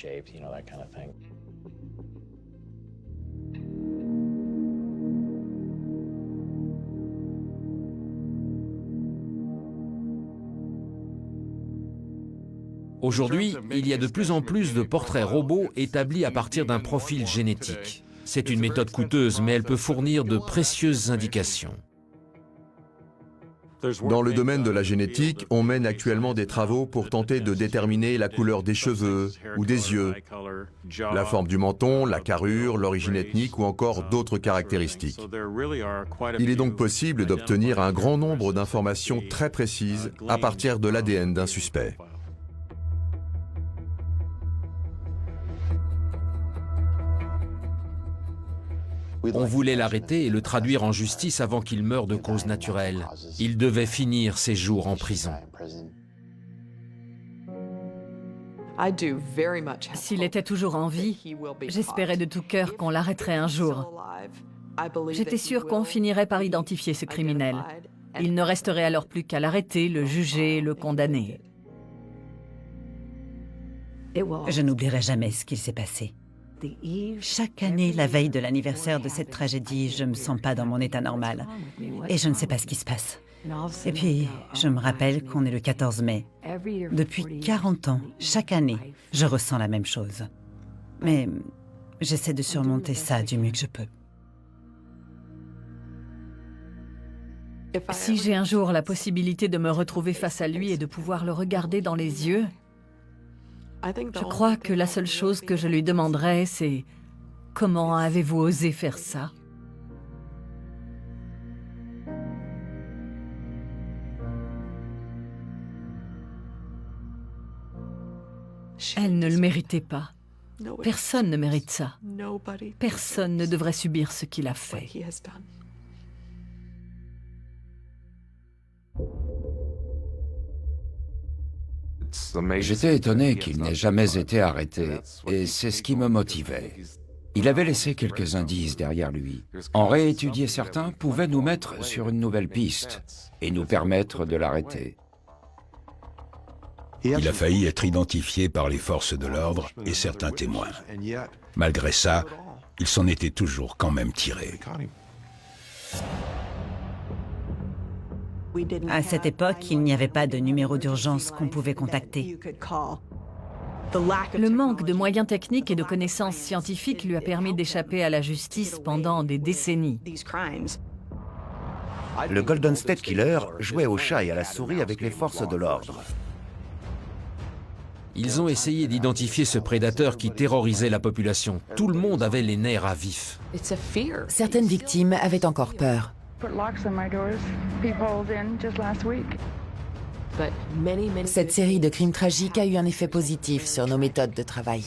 Aujourd'hui, il y a de plus en plus de portraits robots établis à partir d'un profil génétique. C'est une méthode coûteuse, mais elle peut fournir de précieuses indications. Dans le domaine de la génétique, on mène actuellement des travaux pour tenter de déterminer la couleur des cheveux ou des yeux, la forme du menton, la carrure, l'origine ethnique ou encore d'autres caractéristiques. Il est donc possible d'obtenir un grand nombre d'informations très précises à partir de l'ADN d'un suspect. On voulait l'arrêter et le traduire en justice avant qu'il meure de cause naturelle. Il devait finir ses jours en prison. S'il était toujours en vie, j'espérais de tout cœur qu'on l'arrêterait un jour. J'étais sûre qu'on finirait par identifier ce criminel. Il ne resterait alors plus qu'à l'arrêter, le juger, le condamner. Je n'oublierai jamais ce qu'il s'est passé. Chaque année, la veille de l'anniversaire de cette tragédie, je ne me sens pas dans mon état normal. Et je ne sais pas ce qui se passe. Et puis, je me rappelle qu'on est le 14 mai. Depuis 40 ans, chaque année, je ressens la même chose. Mais j'essaie de surmonter ça du mieux que je peux. Si j'ai un jour la possibilité de me retrouver face à lui et de pouvoir le regarder dans les yeux, je crois que la seule chose que je lui demanderais, c'est « Comment avez-vous osé faire ça ?» Elle ne le méritait pas. Personne ne mérite ça. Personne ne devrait subir ce qu'il a fait. J'étais étonné qu'il n'ait jamais été arrêté, et c'est ce qui me motivait. Il avait laissé quelques indices derrière lui. En réétudier certains pouvait nous mettre sur une nouvelle piste et nous permettre de l'arrêter. Il a failli être identifié par les forces de l'ordre et certains témoins. Malgré ça, il s'en était toujours quand même tiré. À cette époque, il n'y avait pas de numéro d'urgence qu'on pouvait contacter. Le manque de moyens techniques et de connaissances scientifiques lui a permis d'échapper à la justice pendant des décennies. Le Golden State Killer jouait au chat et à la souris avec les forces de l'ordre. Ils ont essayé d'identifier ce prédateur qui terrorisait la population. Tout le monde avait les nerfs à vif. Certaines victimes avaient encore peur. Cette série de crimes tragiques a eu un effet positif sur nos méthodes de travail.